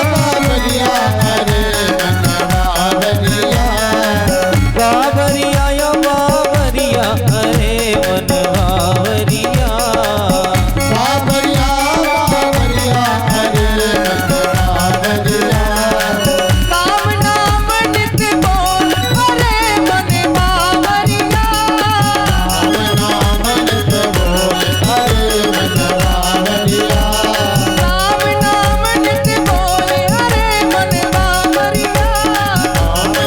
Speaker 2: बावरिया, अरे मन बावरिया,
Speaker 1: बावरिया ओ बावरिया, अरे मन बावरिया,
Speaker 2: बावरिया बावरिया, अरे मन बावरिया,
Speaker 1: नाम नाम नित बोल, अरे मन बावरिया,
Speaker 2: नाम नित बोल, अरे मन बावरिया,
Speaker 1: नाम नाम नित बोल, अरे मन बावरिया,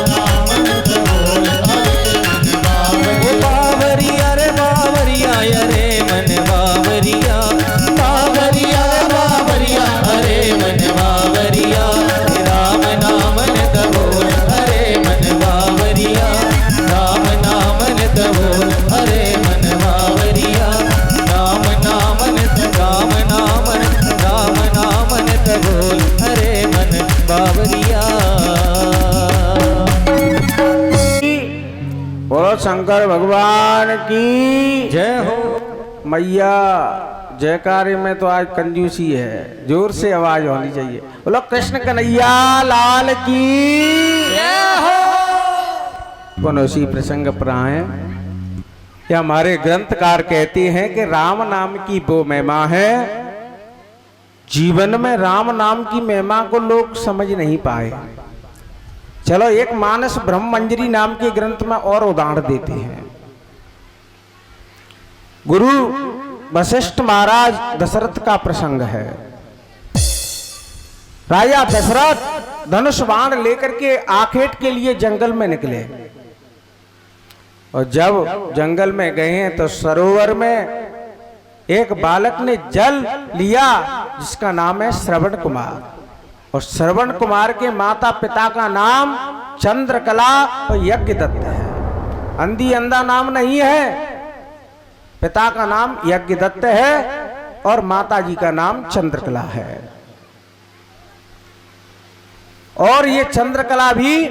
Speaker 2: नाम नित बोल, अरे मन
Speaker 1: ओ
Speaker 2: बावरिया,
Speaker 1: बावरिया रे बावरिया, अरे मन बावरिया, बावरिया रे बावरिया, अरे मन बावरिया, राम नाम नित बोल, अरे मन बावरिया, राम नाम नित बोल, अरे मन बावरिया, राम नाम नित, राम नाम नित, राम नाम नित बोल, अरे मन बावरिया।
Speaker 3: बोलो शंकर भगवान की
Speaker 1: जय हो।
Speaker 3: मैया। जयकारे में तो आज कंजूसी है, जोर से आवाज होनी चाहिए। बोलो कृष्ण कन्हैया लाल की जय हो। कौन उसी प्रसंग पर आए, या हमारे ग्रंथकार कहते हैं कि राम नाम की वो महिमा है, जीवन में राम नाम की महिमा को लोग समझ नहीं पाए। चलो एक मानस ब्रह्म मंजरी नाम के ग्रंथ में और उदाहरण देते हैं। गुरु वशिष्ठ महाराज दशरथ का प्रसंग है। राजा दशरथ धनुष बाण लेकर के आखेट के लिए जंगल में निकले, और जब जंगल में गए हैं तो सरोवर में एक बालक ने जल लिया जिसका नाम है श्रवण कुमार, और श्रवण कुमार के माता पिता का नाम चंद्रकला और यज्ञदत्त है। अंधी अंधा नाम नहीं है, पिता का नाम यज्ञदत्त है और माता जी का नाम चंद्रकला है। और ये चंद्रकला भी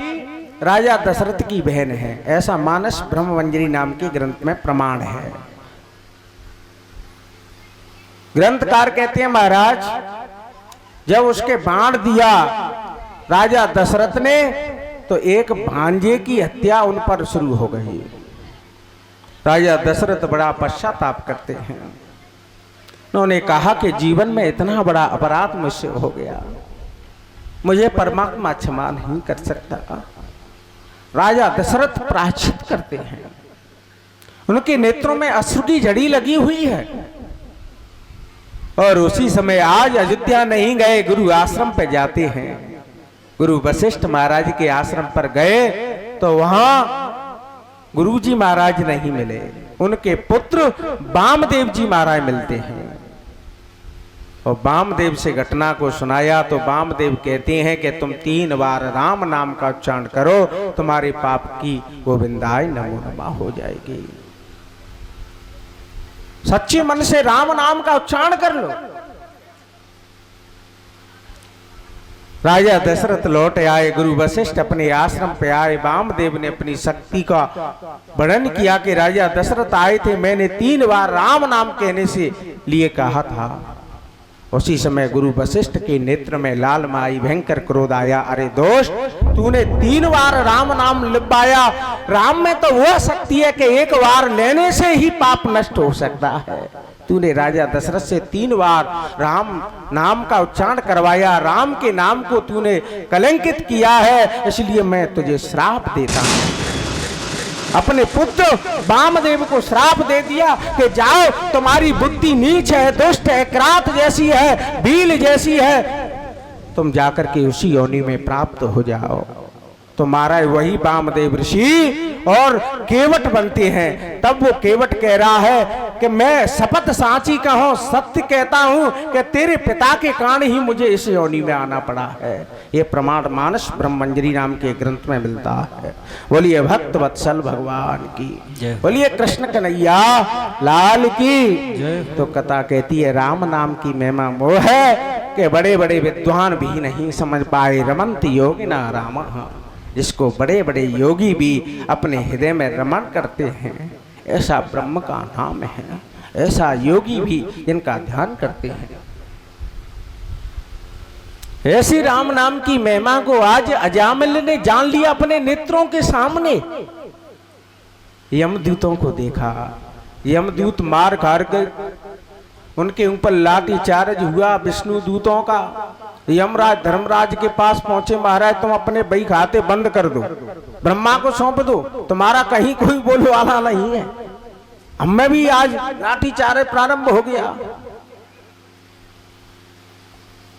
Speaker 3: राजा दशरथ की बहन है, ऐसा मानस ब्रह्मवंजरी नाम के ग्रंथ में प्रमाण है। ग्रंथकार कहते हैं महाराज जब उसके बाण दिया राजा दशरथ ने तो एक भांजे की हत्या उन पर शुरू हो गई। राजा दशरथ बड़ा पश्चाताप करते हैं। उन्होंने कहा कि जीवन में इतना बड़ा अपराध मुझसे हो गया, मुझे परमात्मा क्षमा नहीं कर सकता। राजा दशरथ प्रायश्चित करते हैं, उनके नेत्रों में अश्रु की झड़ी लगी हुई है। और उसी समय आज अयोध्या नहीं गए, गुरु आश्रम पे जाते हैं। गुरु वशिष्ठ महाराज के आश्रम पर गए तो वहां गुरुजी महाराज नहीं मिले, उनके पुत्र वामदेव जी महाराज मिलते हैं। और वामदेव से घटना को सुनाया तो वामदेव कहते हैं कि तुम 3 बार राम नाम का उच्चारण करो, तुम्हारे पाप की गोविंदाय नमो नमः हो जाएगी। सच्चे मन से राम नाम का उच्चारण कर लो। राजा दशरथ लौट आए, गुरु वशिष्ठ अपने आश्रम पे आए। वामदेव ने अपनी शक्ति का वर्णन किया कि राजा दशरथ आए थे, मैंने 3 बार राम नाम कहने से लिए कहा था। उसी समय गुरु वशिष्ठ के नेत्र में लालमाई भयंकर क्रोध आया। अरे दोस्त, तूने 3 बार राम नाम लिपाया। राम में तो वह शक्ति है कि एक बार लेने से ही पाप नष्ट हो सकता है। तूने राजा दशरथ से 3 बार राम नाम का उच्चारण करवाया, राम के नाम को तूने कलंकित किया है, इसलिए मैं तुझे श्राप देता हूं। अपने पुत्र वामदेव को श्राप दे दिया कि जाओ, तुम्हारी बुद्धि नीच है, दुष्ट है, क्रात जैसी है, भील जैसी है, तुम जाकर के उसी योनि में प्राप्त हो जाओ। तुम्हारा वही वामदेव ऋषि और केवट बनते हैं। तब वो केवट कह रहा है कि मैं शपथ सांची का हूं, सत्य कहता हूं कि तेरे पिता के कारण ही मुझे इस योनि में आना पड़ा है। ये प्रमाण मानस ब्रह्मंजरी नाम के ग्रंथ में मिलता है। बोलिए भक्त वत्सल भगवान की, बोलिए कृष्ण कन्हैया लाल की। तो कथा कहती है राम नाम की महिमा वो है कि बड़े बड़े विद्वान भी नहीं समझ पाए। रमन्त योगिना राम, जिसको बड़े बड़े योगी भी अपने हृदय में रमण करते हैं, ऐसा ब्रह्म का नाम है। ऐसा योगी भी जिनका ध्यान करते हैं। ऐसी राम नाम की महिमा को आज अजामिल ने जान लिया अपने नेत्रों के सामने। यमदूतों को देखा, यमदूत मार खार कर उनके ऊपर लाठी चार्ज हुआ विष्णु दूतों का। यमराज धर्मराज के पास पहुंचे, महाराज तुम अपने बही खाते बंद कर दो, ब्रह्मा को सौंप दो, तुम्हारा कहीं कोई बोलो वाला नहीं है। हमें भी आज लाठी चार्ज प्रारंभ हो गया।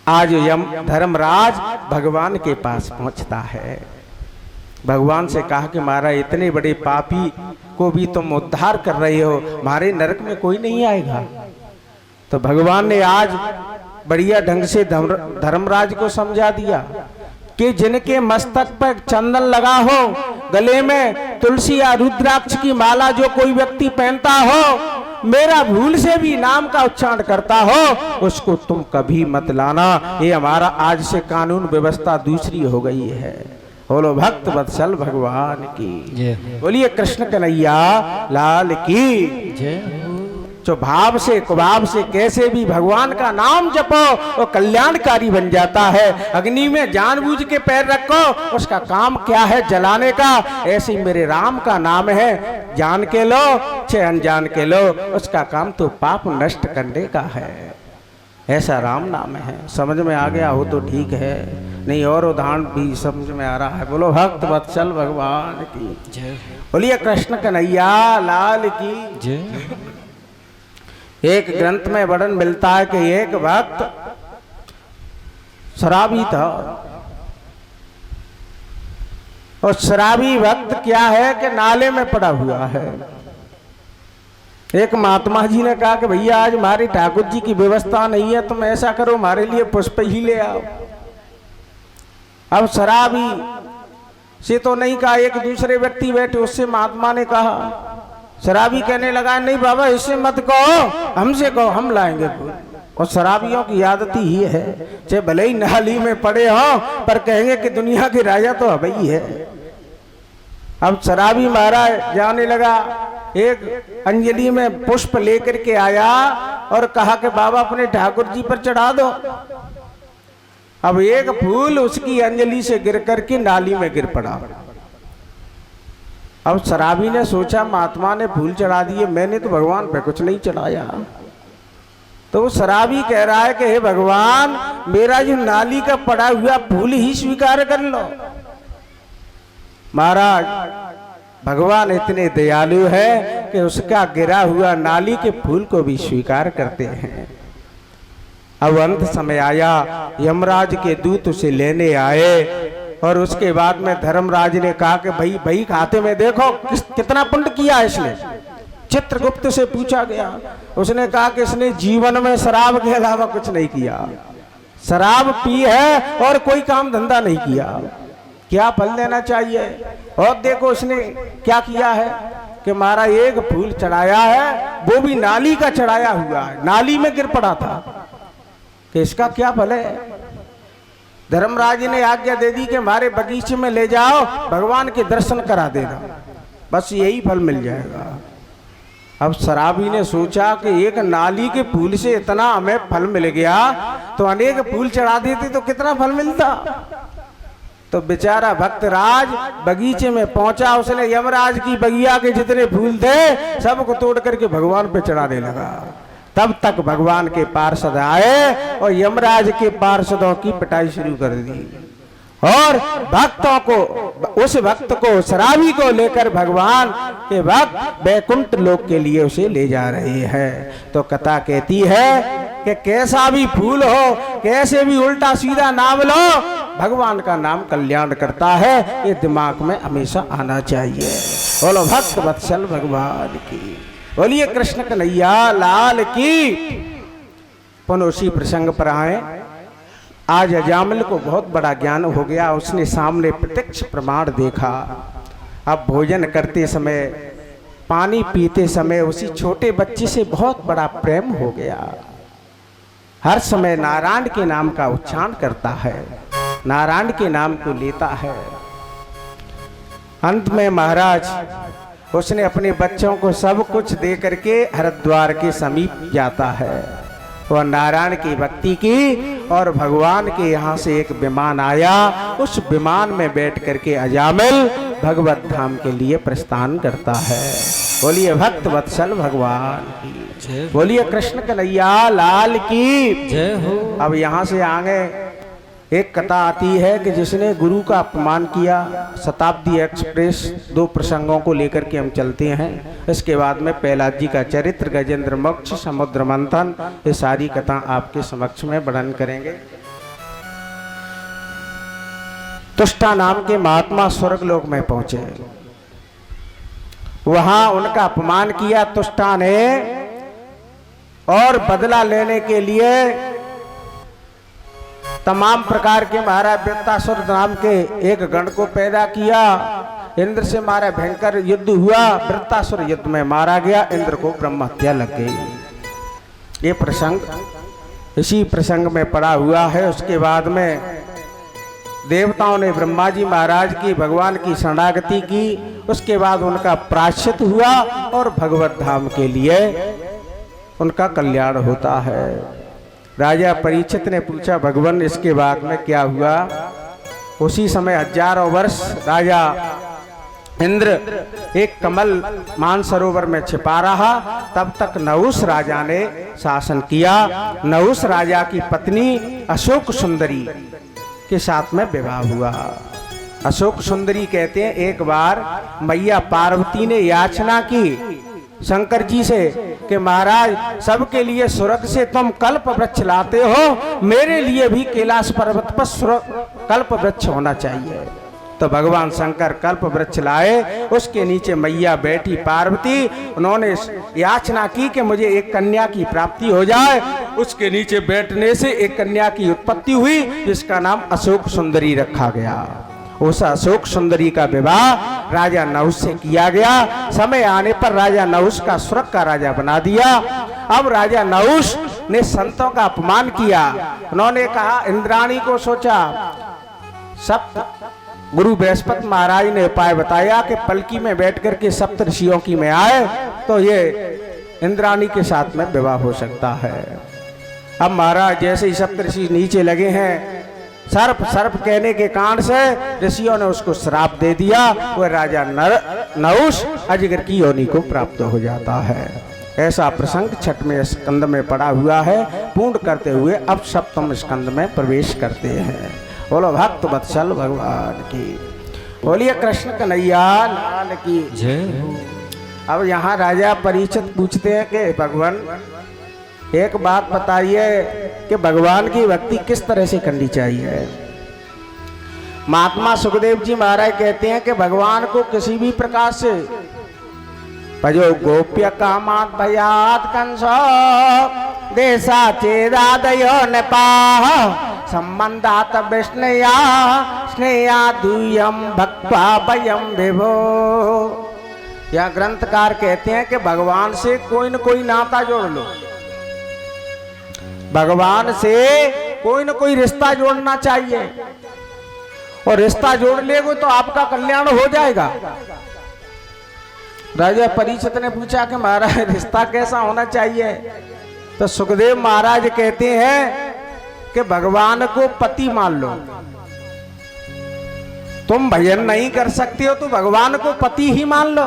Speaker 3: आज यम धर्मराज भगवान के पास पहुंचता है, भगवान से कहा कि महाराज इतने बड़े पापी को भी तुम उद्धार कर रहे हो, हमारे नरक में कोई नहीं आएगा। तो भगवान ने आज बढ़िया ढंग से धर्मराज को समझा दिया कि जिनके मस्तक पर चंदन लगा हो, गले में तुलसी या रुद्राक्ष की माला जो कोई व्यक्ति पहनता हो, मेरा भूल से भी नाम का उच्चारण करता हो, उसको तुम कभी मत लाना। ये हमारा आज से कानून व्यवस्था दूसरी हो गई है। बोलो भक्त वत्सल भगवान की, बोलिए कृष्ण कन्हैया लाल की। जो भाव से कुभाव से कैसे भी भगवान का नाम जपो वो कल्याणकारी बन जाता है। अग्नि में जानबूझ के पैर रखो, उसका काम क्या है जलाने का, ऐसे ही मेरे राम का नाम है, जान के लो चाहे अनजान के लो, उसका काम तो पाप नष्ट करने का है। ऐसा राम नाम है। समझ में आ गया हो तो ठीक है, नहीं और उदाहरण भी समझ में आ रहा है। बोलो भक्त वत्सल भगवान की, बोलिए कृष्ण कन्हैया लाल की। एक ग्रंथ में वर्णन मिलता है कि एक भक्त शराबी था, और शराबी भक्त क्या है कि नाले में पड़ा हुआ है। एक महात्मा जी ने कहा कि भैया आज हमारे ठाकुर जी की व्यवस्था नहीं है, तुम ऐसा करो हमारे लिए पुष्प ही ले आओ। अब शराबी से तो नहीं कहा, एक दूसरे व्यक्ति बैठे उससे महात्मा ने कहा। शराबी कहने लगा नहीं बाबा इससे मत कहो, हमसे कहो, हम लाएंगे फूल। और शराबियों की आदत ही है, चाहे भले ही नाली में पड़े हो पर कहेंगे कि दुनिया के राजा तो अभी है। अब शराबी महाराज जाने लगा, एक अंजलि में पुष्प लेकर के आया और कहा कि बाबा अपने ठाकुर जी पर चढ़ा दो। अब एक फूल उसकी अंजलि से गिर करके नाली में गिर पड़ा। अब शराबी ने सोचा महात्मा ने फूल चढ़ा दिए, मैंने तो भगवान पे कुछ नहीं चढ़ाया। तो वो शराबी कह रहा है कि हे भगवान मेरा जो नाली का पड़ा हुआ फूल ही स्वीकार कर लो। महाराज भगवान इतने दयालु है कि उसका गिरा हुआ नाली के फूल को भी स्वीकार करते हैं। अब अंत समय आया, यमराज के दूत उसे लेने आए और उसके बाद में धर्मराज ने कहा कि भाई खाते में देखो कितना पुण्य किया इसने। चित्रगुप्त से पूछा गया, उसने कहा कि इसने जीवन में शराब के अलावा कुछ नहीं किया, शराब पी है और कोई काम धंधा नहीं किया, क्या फल देना चाहिए। और देखो इसने क्या किया है कि हमारा एक फूल चढ़ाया है, वो भी नाली का चढ़ाया हुआ है, नाली में गिर पड़ा था, कि इसका क्या फल है। धर्मराज ने आज्ञा दे दी कि हमारे बगीचे में ले जाओ, भगवान के दर्शन करा देना, बस यही फल मिल जाएगा। अब शराबी ने सोचा कि एक नाली के फूल से इतना हमें फल मिल गया, तो अनेक फूल चढ़ा देते तो कितना फल मिलता। तो बेचारा भक्त राज बगीचे में पहुंचा, उसने यमराज की बगिया के जितने फूल थे सबको तोड़ करके भगवान पे चढ़ाने लगा। तब तक भगवान के पार्षद आए और यमराज के पार्षदों की पिटाई शुरू कर दी, और भक्तों को, उस भक्त को, शराबी को लेकर भगवान के भक्त वैकुंठ लोक के लिए उसे ले जा रहे हैं। तो कथा कहती है कि कैसा भी फूल हो, कैसे भी उल्टा सीधा नाम लो, भगवान का नाम कल्याण करता है, ये दिमाग में हमेशा आना चाहिए। बोलो भक्त वत्सल भगवान की, बोलिए कृष्ण कन्हैया लाल की। पुनः उसी प्रसंग पर आए। आज अजामिल को बहुत बड़ा ज्ञान हो गया, उसने सामने प्रत्यक्ष प्रमाण देखा। अब भोजन करते समय, पानी पीते समय उसी छोटे बच्चे से बहुत बड़ा प्रेम हो गया। हर समय नारायण के नाम का उच्चारण करता है, नारायण के नाम को लेता है। अंत में महाराज उसने अपने बच्चों को सब कुछ दे करके हरिद्वार के समीप जाता है। वह नारायण की भक्ति की, और भगवान के यहाँ से एक विमान आया, उस विमान में बैठ करके अजामिल भगवत धाम के लिए प्रस्थान करता है। बोलिए भक्त वत्सल भगवान की, बोलिए कृष्ण कन्हैया लाल की
Speaker 1: जय हो।
Speaker 3: अब यहाँ से आगे एक कथा आती है कि जिसने गुरु का अपमान किया। शताब्दी एक्सप्रेस 2 प्रसंगों को लेकर के हम चलते हैं। इसके बाद में प्रहलाद जी का चरित्र, गजेंद्र मोक्ष, समुद्र मंथन, ये सारी कथा आपके समक्ष में वर्णन करेंगे। तुष्टा नाम के महात्मा स्वर्ग लोक में पहुंचे, वहां उनका अपमान किया तुष्टा ने, और बदला लेने के लिए तमाम प्रकार के महाराज वृत्तासुर नाम के एक गण को पैदा किया। इंद्र से मारा भयंकर युद्ध हुआ, वृत्तासुर युद्ध में मारा गया, इंद्र को ब्रह्म हत्या लग गई। ये प्रसंग इसी प्रसंग में पड़ा हुआ है। उसके बाद में देवताओं ने ब्रह्मा जी महाराज की भगवान की शरणागति की, उसके बाद उनका प्रायश्चित हुआ और भगवत धाम के लिए उनका कल्याण होता है। राजा परीक्षित ने पूछा, भगवान इसके बाद में क्या हुआ? उसी समय हजारों वर्ष राजा इंद्र एक कमल मानसरोवर में छिपा रहा, तब तक नहुष राजा ने शासन किया। नहुष राजा की पत्नी अशोक सुंदरी के साथ में विवाह हुआ। अशोक सुंदरी कहते हैं एक बार मैया पार्वती ने याचना की शंकर जी से कि महाराज सबके लिए स्वर्ग से तुम कल्प वृक्ष लाते हो, मेरे लिए भी कैलाश पर्वत पर कल्प वृक्ष होना चाहिए। तो भगवान शंकर कल्प वृक्ष लाए, उसके नीचे मैया बैठी पार्वती, उन्होंने याचना की कि मुझे एक कन्या की प्राप्ति हो जाए। उसके नीचे बैठने से एक कन्या की उत्पत्ति हुई, जिसका नाम अशोक सुंदरी रखा गया। उस अशोक सुंदरी का विवाह राजा नहुष से किया गया। समय आने पर राजा नहुष का स्वर्ग का राजा बना दिया। अब राजा नहुष ने संतों का अपमान किया। उन्होंने कहा, इंद्राणी को सोचा, सप्त गुरु बृहस्पति महाराज ने उपाय बताया कि पलकी में बैठ करके सप्त ऋषियों की में आए तो ये इंद्राणी के साथ में विवाह हो सकता है। अब महाराज जैसे ही सप्त ऋषि नीचे लगे हैं, सर्प सर्प कहने के कारण से ऋषियों ने उसको श्राप दे दिया। वह राजा नहुष अजगर की योनि को प्राप्त हो जाता है। ऐसा प्रसंग 6वें स्कंद में पड़ा हुआ है। पूर्ण करते हुए अब 7वें स्कंद में प्रवेश करते हैं। बोलो भक्त वत्सल भगवान की, बोलिए कृष्ण कन्हैया लाल की
Speaker 1: जय हो।
Speaker 3: अब यहाँ राजा परीक्षित पूछते हैं कि भगवान एक बात बताइए कि भगवान की भक्ति किस तरह से करनी चाहिए। महात्मा सुखदेव जी महाराज कहते हैं कि भगवान को किसी भी प्रकार से भजो गोप्य कामात भयात कंसो देशा चेदादयो नपाह संबंधात विष्णया स्नेहा दूयम भक्त्वा भयम विभो। यह ग्रंथकार कहते हैं कि भगवान से कोई न कोई नाता जोड़ लो, भगवान से कोई ना कोई रिश्ता जोड़ना चाहिए, और रिश्ता जोड़ लेगो तो आपका कल्याण हो जाएगा। राजा परीक्षित ने पूछा कि महाराज रिश्ता कैसा होना चाहिए? तो सुखदेव महाराज कहते हैं कि भगवान को पति मान लो। तुम भजन नहीं कर सकते हो तो भगवान को पति ही मान लो।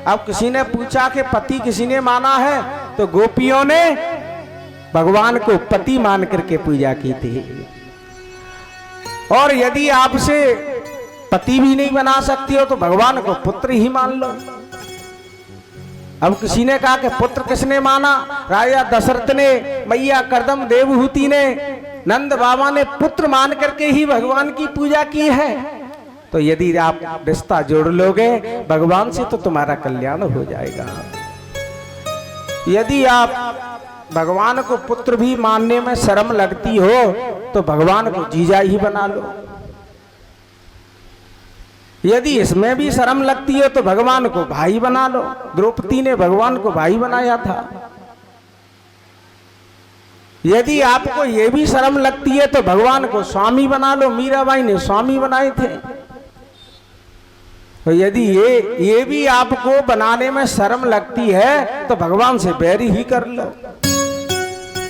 Speaker 3: अब किसी ने पूछा कि पति किसी ने माना है, तो गोपियों ने भगवान को पति मान करके पूजा की थी। और यदि आपसे पति भी नहीं बना सकती हो तो भगवान को पुत्र ही मान लो। अब किसी ने कहा कि पुत्र किसने माना? राजा दशरथ ने, मैया करदम देवहूति ने, नंद बाबा ने पुत्र मान करके ही भगवान की पूजा की है। तो यदि आप रिश्ता जोड़ लोगे भगवान से तो तुम्हारा कल्याण हो जाएगा। यदि आप भगवान को पुत्र भी मानने में शर्म लगती हो तो भगवान को जीजा ही बना लो। यदि इसमें भी शर्म लगती है तो भगवान को भाई बना लो। द्रौपदी ने भगवान को भाई बनाया था। यदि आपको ये भी शर्म लगती है तो भगवान को स्वामी बना लो। मीराबाई ने स्वामी बनाए थे। तो यदि ये भी आपको बनाने में शर्म लगती है तो भगवान से बैरी ही कर लो।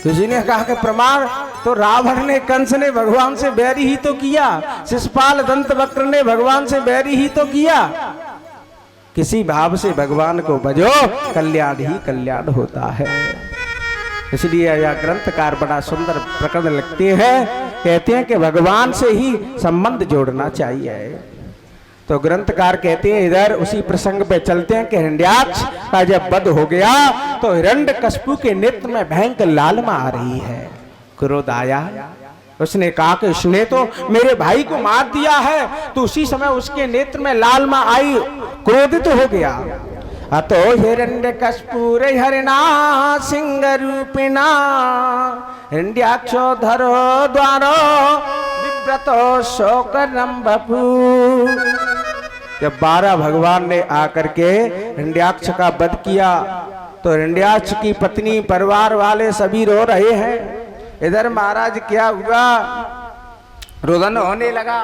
Speaker 3: किसी ने कहा कि प्रमाण, तो रावण ने, कंस ने भगवान से बैरी ही तो किया, शिशुपाल दंतवक्र ने भगवान से बैरी ही तो किया। किसी भाव से भगवान को भजो, कल्याण ही कल्याण होता है। इसलिए यह ग्रंथकार बड़ा सुंदर प्रकरण लिखते हैं, कहते हैं कि भगवान से ही संबंध जोड़ना चाहिए। तो ग्रंथकार कहते हैं, इधर उसी प्रसंग पे चलते हैं कि हिरण्याक्ष का जब वध हो गया तो हिरण्यकशिपु के नेत्र में भयंकर लालिमा आ रही है। क्रोध आया। उसने कहा कि उसने तो मेरे भाई को मार दिया है। तो उसी समय उसके नेत्र में लालिमा आई, क्रोधित हो गया। अतो हिरण्यकशिपु हरिणा सिंह रूपिणा हिरण्याक्षो धरो द्वारो विव्रतो शोकरम बपू। जब 12 भगवान ने आकर के हिरण्याक्ष का वध किया तो हिरण्याक्ष की पत्नी, परिवार वाले सभी रो रहे हैं। इधर महाराज क्या हुआ? रुदन होने लगा।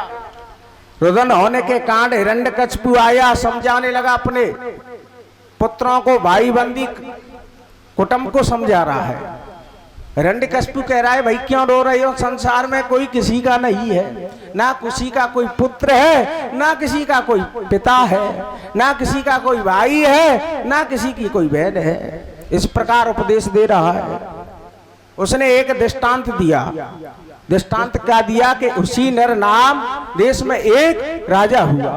Speaker 3: रुदन होने के कांड हिरण्यकशिपु आया, समझाने लगा अपने पुत्रों को, भाई बंदी कुटुंब को समझा रहा है। हिरण्यकशिपु कह रहा है, भाई क्यों रो रहे हो? संसार में कोई किसी का नहीं है, ना किसी का कोई पुत्र है, ना किसी का कोई पिता है, ना किसी का कोई भाई है, ना किसी की कोई बहन है। इस प्रकार उपदेश दे रहा है। उसने एक दृष्टांत दिया। दृष्टांत क्या दिया कि उसी नर नाम देश में एक राजा हुआ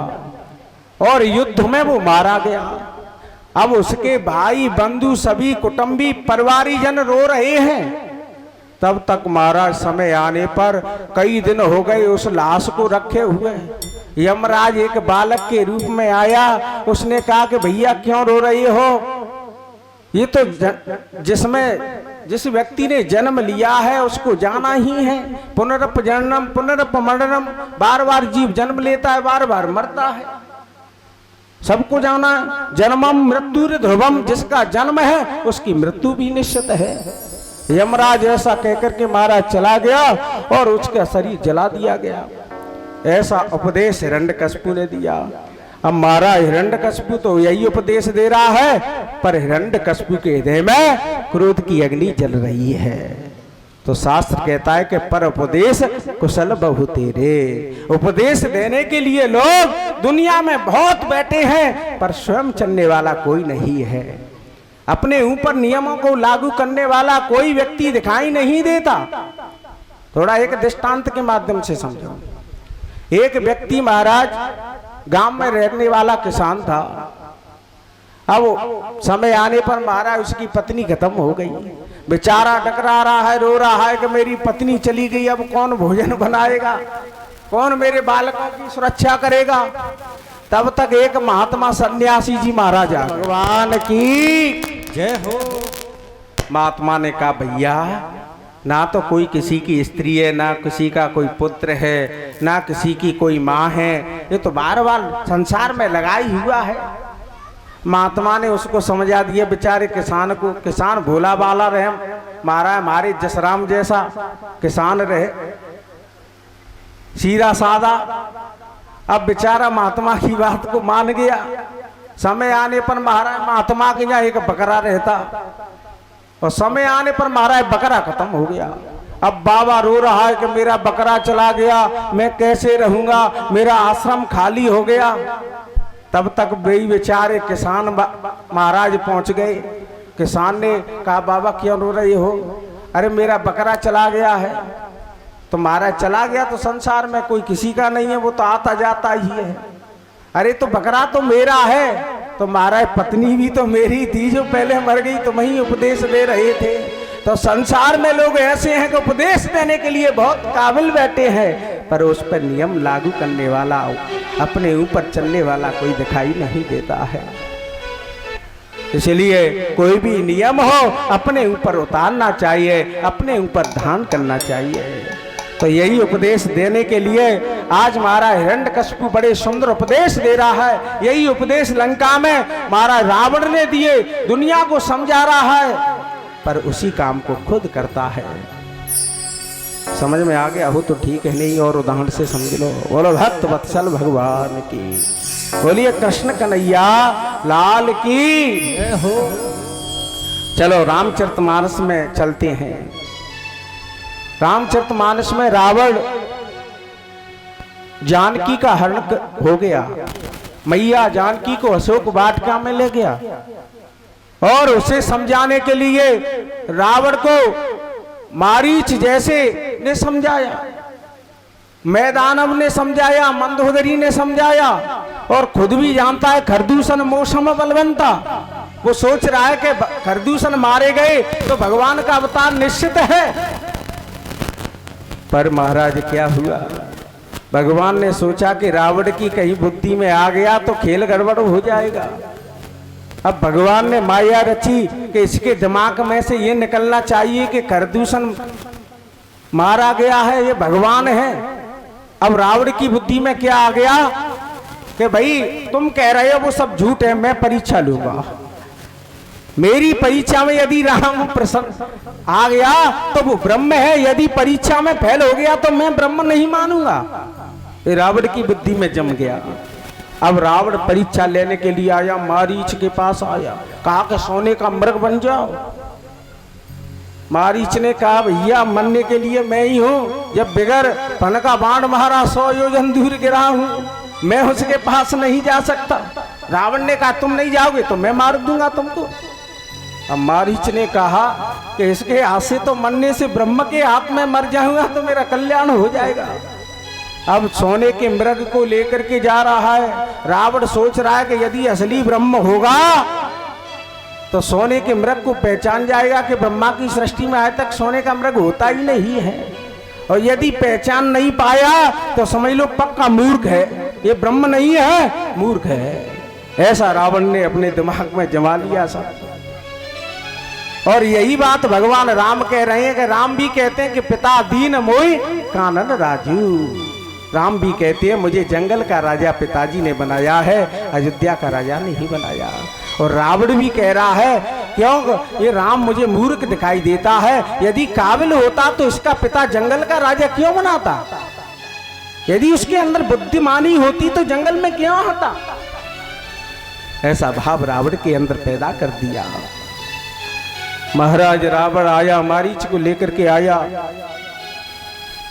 Speaker 3: और युद्ध में वो मारा गया। अब उसके भाई बंधु सभी कुटुंबी परिवारी जन रो रहे हैं। तब तक महाराज समय आने पर कई दिन हो गए उस लाश को रखे हुए। यमराज एक बालक के रूप में आया। उसने कहा कि भैया क्यों रो रहे हो? ये तो जिस व्यक्ति ने जन्म लिया है उसको जाना ही है। पुनरप जन्म पुनरप मरणम, बार बार जीव जन्म लेता है, बार बार मरता है, सबको जाना है। जन्मम मृत्यु ध्रुवम, जिसका जन्म है उसकी मृत्यु भी निश्चित है। यमराज ऐसा कहकर के महाराज चला गया और उसका शरीर जला दिया गया। ऐसा उपदेश हिरण्यकशिपु ने दिया। अब महाराज हिरण्यकशिपु तो यही उपदेश दे रहा है, पर हिरण्यकशिपु के हृदय में क्रोध की अग्नि जल रही है। तो शास्त्र कहता है कि पर उपदेश कुशल बहु तेरे। उपदेश देने के लिए लोग दुनिया में बहुत बैठे हैं, पर स्वयं चलने वाला कोई नहीं है। अपने ऊपर नियमों को लागू करने वाला कोई व्यक्ति दिखाई नहीं देता। थोड़ा एक दृष्टांत के माध्यम से समझो। एक व्यक्ति महाराज गांव में रहने वाला किसान था। अब समय आने पर महाराज उसकी पत्नी खत्म हो गई। बेचारा डकरा रहा है, रो रहा है कि मेरी पत्नी चली गई, अब कौन भोजन बनाएगा, कौन मेरे बालकों की सुरक्षा करेगा। तब तक एक महात्मा सन्यासी जी महाराज आ, भगवान की जय हो। महात्मा ने कहा, भैया ना तो कोई किसी की स्त्री है, ना किसी का कोई पुत्र है, ना किसी की कोई माँ है, ये तो बार बार संसार में लगाई हुआ है। महात्मा ने उसको समझा दिया। बेचारे किसान को, किसान भोला बाला रहम महाराज हमारे जसराम जैसा किसान रहे, सीधा साधा। अब बेचारा महात्मा की बात को मान गया। समय आने पर महाराज महात्मा के यहाँ एक बकरा रहता, और समय आने पर महाराज बकरा खत्म हो गया। अब बाबा रो रहा है कि मेरा बकरा चला गया, मैं कैसे रहूंगा, मेरा आश्रम खाली हो गया। तब तक बेचारे किसान महाराज पहुंच गए। किसान ने कहा बाबा क्यों रो रहे हो? अरे मेरा बकरा चला गया है। तो महाराज चला गया तो संसार में कोई किसी का नहीं है, वो तो आता जाता ही है। अरे तो बकरा तो मेरा है। तो महाराज पत्नी भी तो मेरी थी जो पहले मर गई, तुम ही उपदेश दे रहे थे। तो संसार में लोग ऐसे हैं कि उपदेश देने के लिए बहुत काबिल बैठे हैं, पर उस पर नियम लागू करने वाला, अपने ऊपर चलने वाला कोई दिखाई नहीं देता है। इसलिए कोई भी नियम हो अपने ऊपर उतारना चाहिए, अपने ऊपर ध्यान करना चाहिए। तो यही उपदेश देने के लिए आज महाराज हिरण्यकशिपु बड़े सुंदर उपदेश दे रहा है। यही उपदेश लंका में महाराज रावण ने दिए, दुनिया को समझा रहा है, पर उसी काम को खुद करता है। समझ में आ गया हो तो ठीक है, नहीं और उदाहरण से समझ लो। बोलो भक्त वत्सल भगवान की, बोलिए कृष्ण कन्हैया लाल की हो। चलो रामचरितमानस में चलते हैं। रामचरितमानस में रावण जानकी का हरण हो गया। मैया जानकी को अशोक वाटिका में ले गया और उसे समझाने के लिए रावण को मारीच जैसे ने समझाया, मैदानव ने समझाया, मंदोदरी ने समझाया, और खुद भी जानता है खरदूषण मौसम बलवंता। वो सोच रहा है कि खरदूषण मारे गए तो भगवान का अवतार निश्चित है। पर महाराज क्या हुआ, भगवान ने सोचा कि रावण की कहीं बुद्धि में आ गया तो खेल गड़बड़ हो जाएगा। अब भगवान ने माया रची कि इसके दिमाग में से ये निकलना चाहिए कि खरदूषण मारा गया है, ये भगवान है। अब रावण की बुद्धि में क्या आ गया कि भाई तुम कह रहे हो वो सब झूठ है, मैं परीक्षा लूंगा। मेरी परीक्षा में यदि राम प्रसन्न आ गया तो वो ब्रह्म है, यदि परीक्षा में फेल हो गया तो मैं ब्रह्म नहीं मानूंगा। ये रावण की बुद्धि में जम गया। अब रावण परीक्षा लेने के लिए आया, मारीच के पास आया, कहा कि सोने का मृग बन जाओ। मारीच ने कहा भैया मरने के लिए मैं ही हूं, जब बिगर फन का बाण मारा 100 योजन दूर गिरा हूं, मैं उसके पास नहीं जा सकता। रावण ने कहा तुम नहीं जाओगे तो मैं मार दूंगा तुमको। अब मारीच ने कहा कि इसके हाथ से तो मरने से ब्रह्म के हाथ में मर जाऊंगा तो मेरा कल्याण हो जाएगा। अब सोने के मृग को लेकर के जा रहा है। रावण सोच रहा है कि यदि असली ब्रह्म होगा तो सोने के मृग को पहचान जाएगा कि ब्रह्मा की सृष्टि में आज तक सोने का मृग होता ही नहीं है, और यदि पहचान नहीं पाया तो समझ लो पक्का मूर्ख है, ये ब्रह्म नहीं है, मूर्ख है। ऐसा रावण ने अपने दिमाग में जमा लिया सब। और यही बात भगवान राम कह रहे हैं कि राम भी कहते हैं कि पिता दीन मोहि कानन राजू। राम भी कहते हैं मुझे जंगल का राजा पिताजी ने बनाया है, अयोध्या का राजा नहीं बनाया। और रावण भी कह रहा है क्यों ये राम मुझे मूर्ख दिखाई देता है, यदि काबिल होता तो इसका पिता जंगल का राजा क्यों बनाता, यदि उसके अंदर बुद्धिमानी होती तो जंगल में क्यों आता। ऐसा भाव रावण के अंदर पैदा कर दिया। महाराज रावण आया, मारीच को लेकर के आया,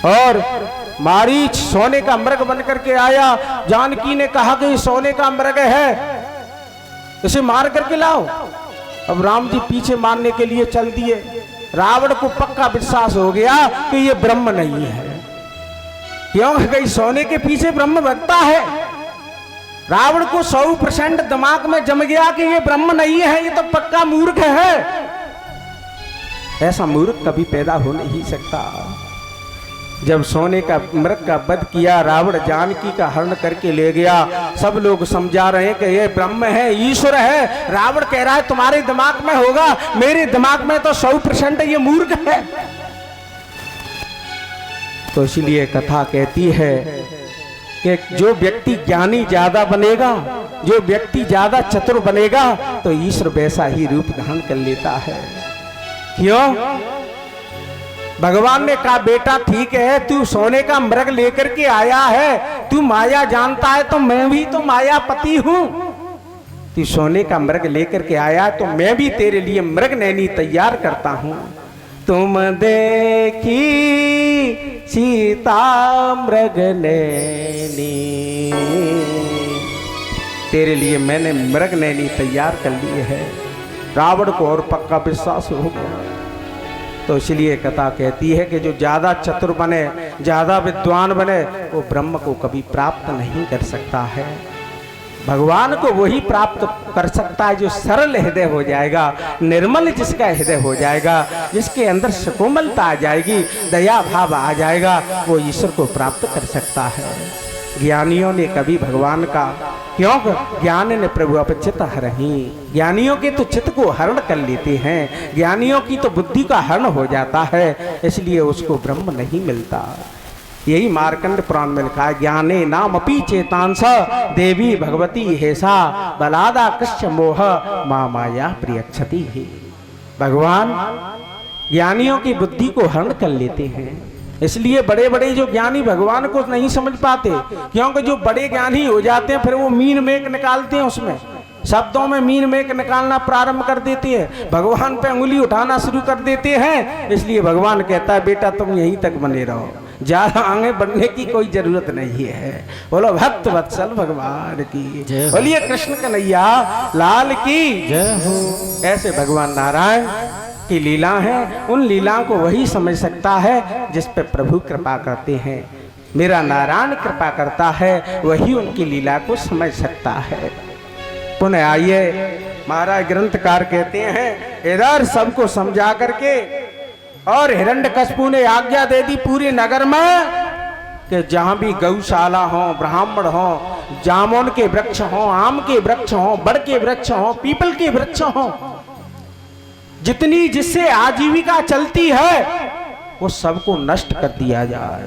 Speaker 3: और मारीच सोने का मृग बन करके आया। जानकी ने कहा कि ये सोने का मृग है, इसे मार करके लाओ। अब राम जी पीछे मारने के लिए चल दिए। रावण को पक्का विश्वास हो गया कि ये ब्रह्म नहीं है, क्योंकि सोने के पीछे ब्रह्म भगता है। रावण को 100% दिमाग में जम गया कि ये ब्रह्म नहीं है, ये तो पक्का मूर्ख है। ऐसा मूर्ख कभी पैदा हो नहीं सकता। जब सोने का मृग का वध किया, रावण जानकी का हरण करके ले गया। सब लोग समझा रहे हैं कि ये ब्रह्म है, ईश्वर है। रावण कह रहा है तुम्हारे दिमाग में होगा, मेरे दिमाग में तो 100% ये मूर्ख है। तो इसलिए कथा कहती है कि जो व्यक्ति ज्ञानी ज्यादा बनेगा, जो व्यक्ति ज्यादा चतुर बनेगा, तो ईश्वर वैसा ही रूप धारण कर लेता है। क्यों? भगवान ने कहा बेटा ठीक है, तू सोने का मृग लेकर के आया है, तू माया जानता है, तो मैं भी तो मायापति हूं। तू सोने का मृग लेकर के आया तो मैं भी तेरे लिए मृग नैनी तैयार करता हूं। तुम देखी सीता मृग नैनी, तेरे लिए मैंने मृग नैनी तैयार कर ली है। रावण को और पक्का विश्वास हो गया। तो इसलिए कथा कहती है कि जो ज्यादा चतुर बने, ज्यादा विद्वान बने, वो ब्रह्म को कभी प्राप्त नहीं कर सकता है। भगवान को वही प्राप्त कर सकता है जो सरल हृदय हो जाएगा, निर्मल जिसका हृदय हो जाएगा, जिसके अंदर सुकोमलता आ जाएगी, दया भाव आ जाएगा, वो ईश्वर को प्राप्त कर सकता है। ज्ञानियों ने कभी भगवान का, क्यों? ज्ञान ने प्रभु अब चित्त हरहि, ज्ञानियों के तो चित्त को हरण कर लेते हैं, ज्ञानियों की तो बुद्धि का हरण हो जाता है, इसलिए उसको ब्रह्म नहीं मिलता। यही मार्कंड पुराण में लिखा है, ज्ञाने नाम अपि चेतांस देवी भगवती हेसा बलादा कृष्ण मोह मा माया प्रियक्षति ही। भगवान ज्ञानियों की बुद्धि को हरण कर लेते हैं, इसलिए बड़े बड़े जो ज्ञानी भगवान को नहीं समझ पाते, क्योंकि जो बड़े ज्ञानी हो जाते हैं फिर वो मीन मेक निकालते हैं, उसमें शब्दों में मीन मेक निकालना प्रारंभ कर देते हैं, भगवान पे उंगली उठाना शुरू कर देते हैं। इसलिए भगवान कहता है बेटा तुम यहीं तक बने रहो, ज्यादा आगे बढ़ने की कोई जरूरत नहीं है। बोलो भक्त वत्सल भगवान की, बोलिए कृष्ण कन्हैया लाल की जय हो। ऐसे भगवान नारायण की लीला है, उन लीलाओं को वही समझ सकता है जिस पे प्रभु कृपा करते हैं। मेरा नारायण कृपा करता है, वही उनकी लीला को समझ सकता है। पुनः आइए, महाराज ग्रंथकार कहते हैं इधर सबको समझा करके, और हिरण्यकशिपु ने आज्ञा दे दी पूरे नगर में कि जहां भी गौशाला हो, ब्राह्मण हो, जामुन के वृक्ष हो, आम के वृक्ष हो, बड़ के वृक्ष हो, पीपल के वृक्ष हो, जितनी जिससे आजीविका चलती है वो सबको नष्ट कर दिया जाए।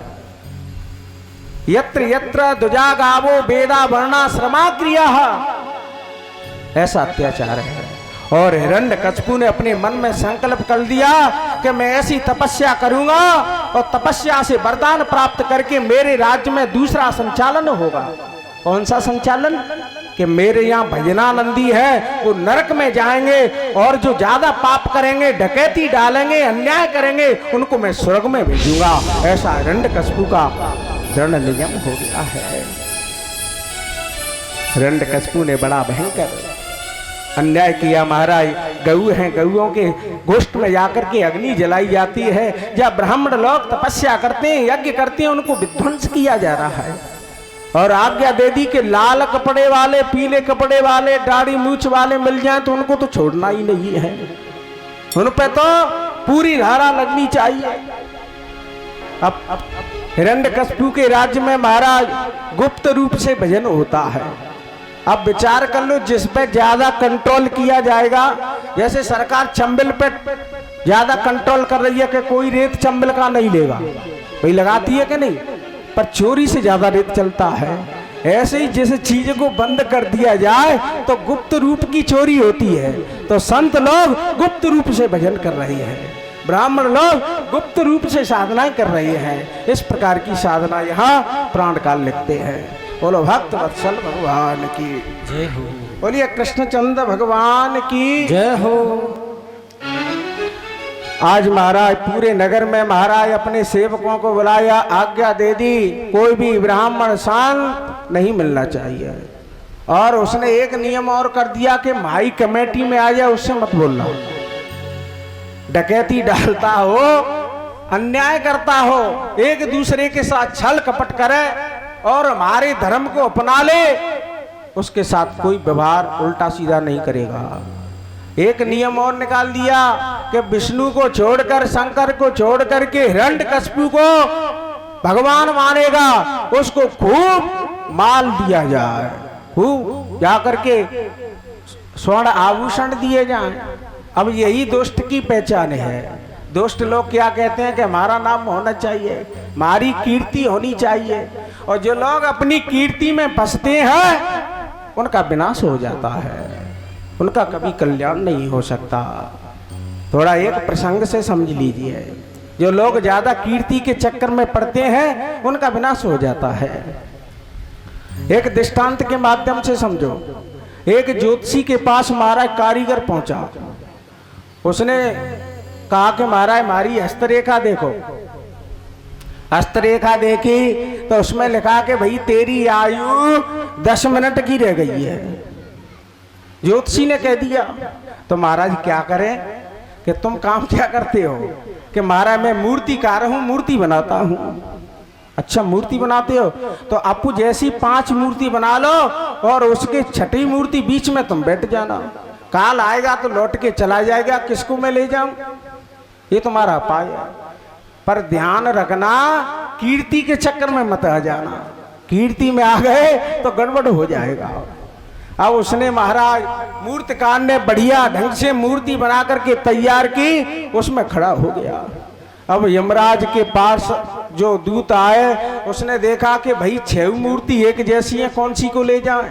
Speaker 3: यत्र यत्र दुजा गावो वेदा वर्णा श्रमा क्रिया, ऐसा अत्याचार है। और हिरण्यकशिपु ने अपने मन में संकल्प कर दिया कि मैं ऐसी तपस्या करूंगा और तपस्या से वरदान प्राप्त करके मेरे राज्य में दूसरा संचालन होगा। कौन सा संचालन? कि मेरे यहाँ भजनानंदी है, वो नरक में जाएंगे, और जो ज्यादा पाप करेंगे, डकैती डालेंगे, अन्याय करेंगे, उनको मैं स्वर्ग में भेजूंगा। ऐसा हिरण्यकशिपु का दृढ़ नियम हो गया है। हिरण्यकशिपु ने बड़ा भयंकर अन्याय किया। महाराज गऊ हैं, गऊओं के गोष्ठ में जाकर के अग्नि जलाई जाती है, जब ब्राह्मण लोग तपस्या करते हैं, यज्ञ करते हैं, उनको विध्वंस किया जा रहा है। और आज्ञा दे दी कि लाल कपड़े वाले, पीले कपड़े वाले, दाढ़ी मूछ वाले मिल जाएं तो उनको तो छोड़ना ही नहीं है, उन पे तो पूरी धारा लगनी चाहिए। अब हिरण्यकशिपु के राज्य में महाराज गुप्त रूप से भजन होता है। अब विचार कर लो, जिस पे ज्यादा कंट्रोल किया जाएगा, जैसे सरकार चंबल पे ज्यादा कंट्रोल कर रही है कि कोई रेत चंबल का नहीं लेगा, कोई लगाती है कि नहीं, पर चोरी से ज्यादा रेत चलता है। ऐसे ही जैसे चीज को बंद कर दिया जाए तो गुप्त रूप की चोरी होती है। तो संत लोग गुप्त रूप से भजन कर रहे हैं, ब्राह्मण लोग गुप्त रूप से साधनाएं कर रहे हैं। इस प्रकार की साधना यहाँ प्राण काल लिखते हैं। बोलो भक्त वत्सल भगवान की जय हो, बोलिए कृष्णचंद्र भगवान की जय हो। आज महाराज पूरे नगर में महाराज अपने सेवकों को बुलाया, आज्ञा दे दी कोई भी ब्राह्मण शांत नहीं मिलना चाहिए। और उसने एक नियम और कर दिया कि माई कमेटी में आ जाए उससे मत बोलना। डकैती डालता हो, अन्याय करता हो, एक दूसरे के साथ छल कपट करे और हमारे धर्म को अपना ले, उसके साथ कोई व्यवहार उल्टा सीधा नहीं करेगा। एक नियम और निकाल दिया कि विष्णु को छोड़कर, शंकर को छोड़ करके हिरण्यकशिपु को भगवान मानेगा, उसको खूब माल दिया जाए, खूब जाकर के स्वर्ण आभूषण दिए जाएं। अब यही दुष्ट की पहचान है। दुष्ट लोग क्या कहते हैं कि हमारा नाम होना चाहिए, हमारी कीर्ति होनी चाहिए, और जो लोग अपनी कीर्ति में फंसते हैं उनका विनाश हो जाता है, उनका कभी कल्याण नहीं हो सकता। थोड़ा एक प्रसंग से समझ लीजिए। जो लोग ज्यादा कीर्ति के चक्कर में पड़ते हैं उनका विनाश हो जाता है। एक दृष्टांत के माध्यम से समझो। एक ज्योतिषी के पास महाराज कारीगर पहुंचा। उसने कहा कि महाराज हमारी हस्तरेखा देखो। हस्तरेखा देखी तो उसमें लिखा कि भाई तेरी आयु 10 मिनट की रह गई है। ज्योतिषी ने कह दिया तो महाराज क्या करें कि तुम काम क्या करते हो? कि महाराज मैं मूर्तिकार हूं, मूर्ति बनाता हूं। अच्छा मूर्ति बनाते हो तो आपको जैसी 5 मूर्ति बना लो और उसके 6ठी मूर्ति बीच में तुम बैठ जाना। काल आएगा तो लौट के चला जाएगा, किसको मैं ले जाऊं? ये तुम्हारा उपाय है। पर ध्यान रखना कीर्ति के चक्कर में मत आ जाना। कीर्ति में आ गए तो गड़बड़ हो जाएगा। अब उसने महाराज मूर्तिकार ने बढ़िया ढंग से मूर्ति बना करके तैयार की, उसमें खड़ा हो गया। अब यमराज के पास जो दूत आए उसने देखा कि भाई 6 मूर्ति एक जैसी है, कौन सी को ले जाएं?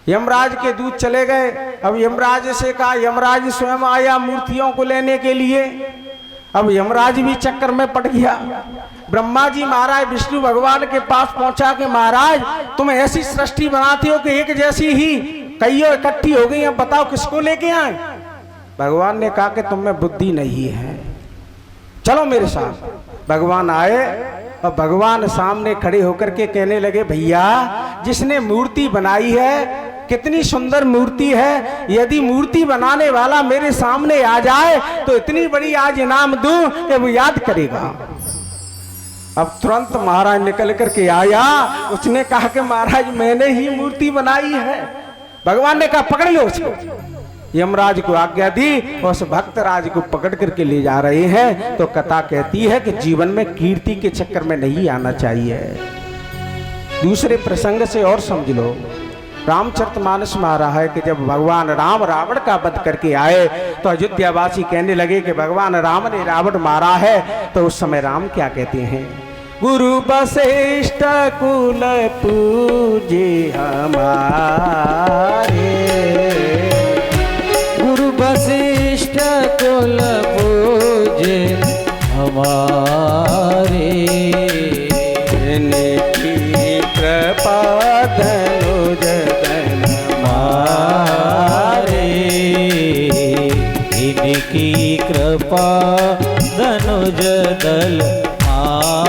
Speaker 3: यमराज के दूत चले गए। अब यमराज से कहा, यमराज स्वयं आया मूर्तियों को लेने के लिए। अब यमराज भी चक्कर में पड़ गया। ब्रह्मा जी महाराज विष्णु भगवान के पास पहुंचा कि महाराज तुम ऐसी सृष्टि बनाते हो कि एक जैसी ही कईयों इकट्ठी हो गई हैं, बताओ किसको लेके आए? भगवान ने कहा कि तुम में बुद्धि नहीं है, चलो मेरे साथ। भगवान आए और भगवान सामने खड़े होकर के कहने लगे, भैया जिसने मूर्ति बनाई है कितनी सुंदर मूर्ति है। यदि मूर्ति बनाने वाला मेरे सामने आ जाए तो इतनी बड़ी आज इनाम दूं कि वो याद करेगा। अब तुरंत महाराज निकल करके आया। उसने कहा कि महाराज मैंने ही मूर्ति बनाई है। भगवान ने कहा पकड़ लो उसको। यमराज को आज्ञा दी, उस भक्त राज को पकड़ करके ले जा रहे हैं। तो कथा कहती है कि जीवन में कीर्ति के चक्कर में नहीं आना चाहिए। दूसरे प्रसंग से और समझ लो। रामचरितमानस में आ रहा है कि जब भगवान राम रावण का वध करके आए तो अयोध्यावासी कहने लगे कि भगवान राम ने रावण मारा है। तो उस समय राम क्या कहते हैं, गुरु वशिष्ठ कुल पूजे हमारे,
Speaker 1: गुरु वशिष्ठ कुल पूजे हमारे,
Speaker 3: इनकी कृपा धनुज दल
Speaker 1: मारे, इनकी कृपा धनुज दल मारे।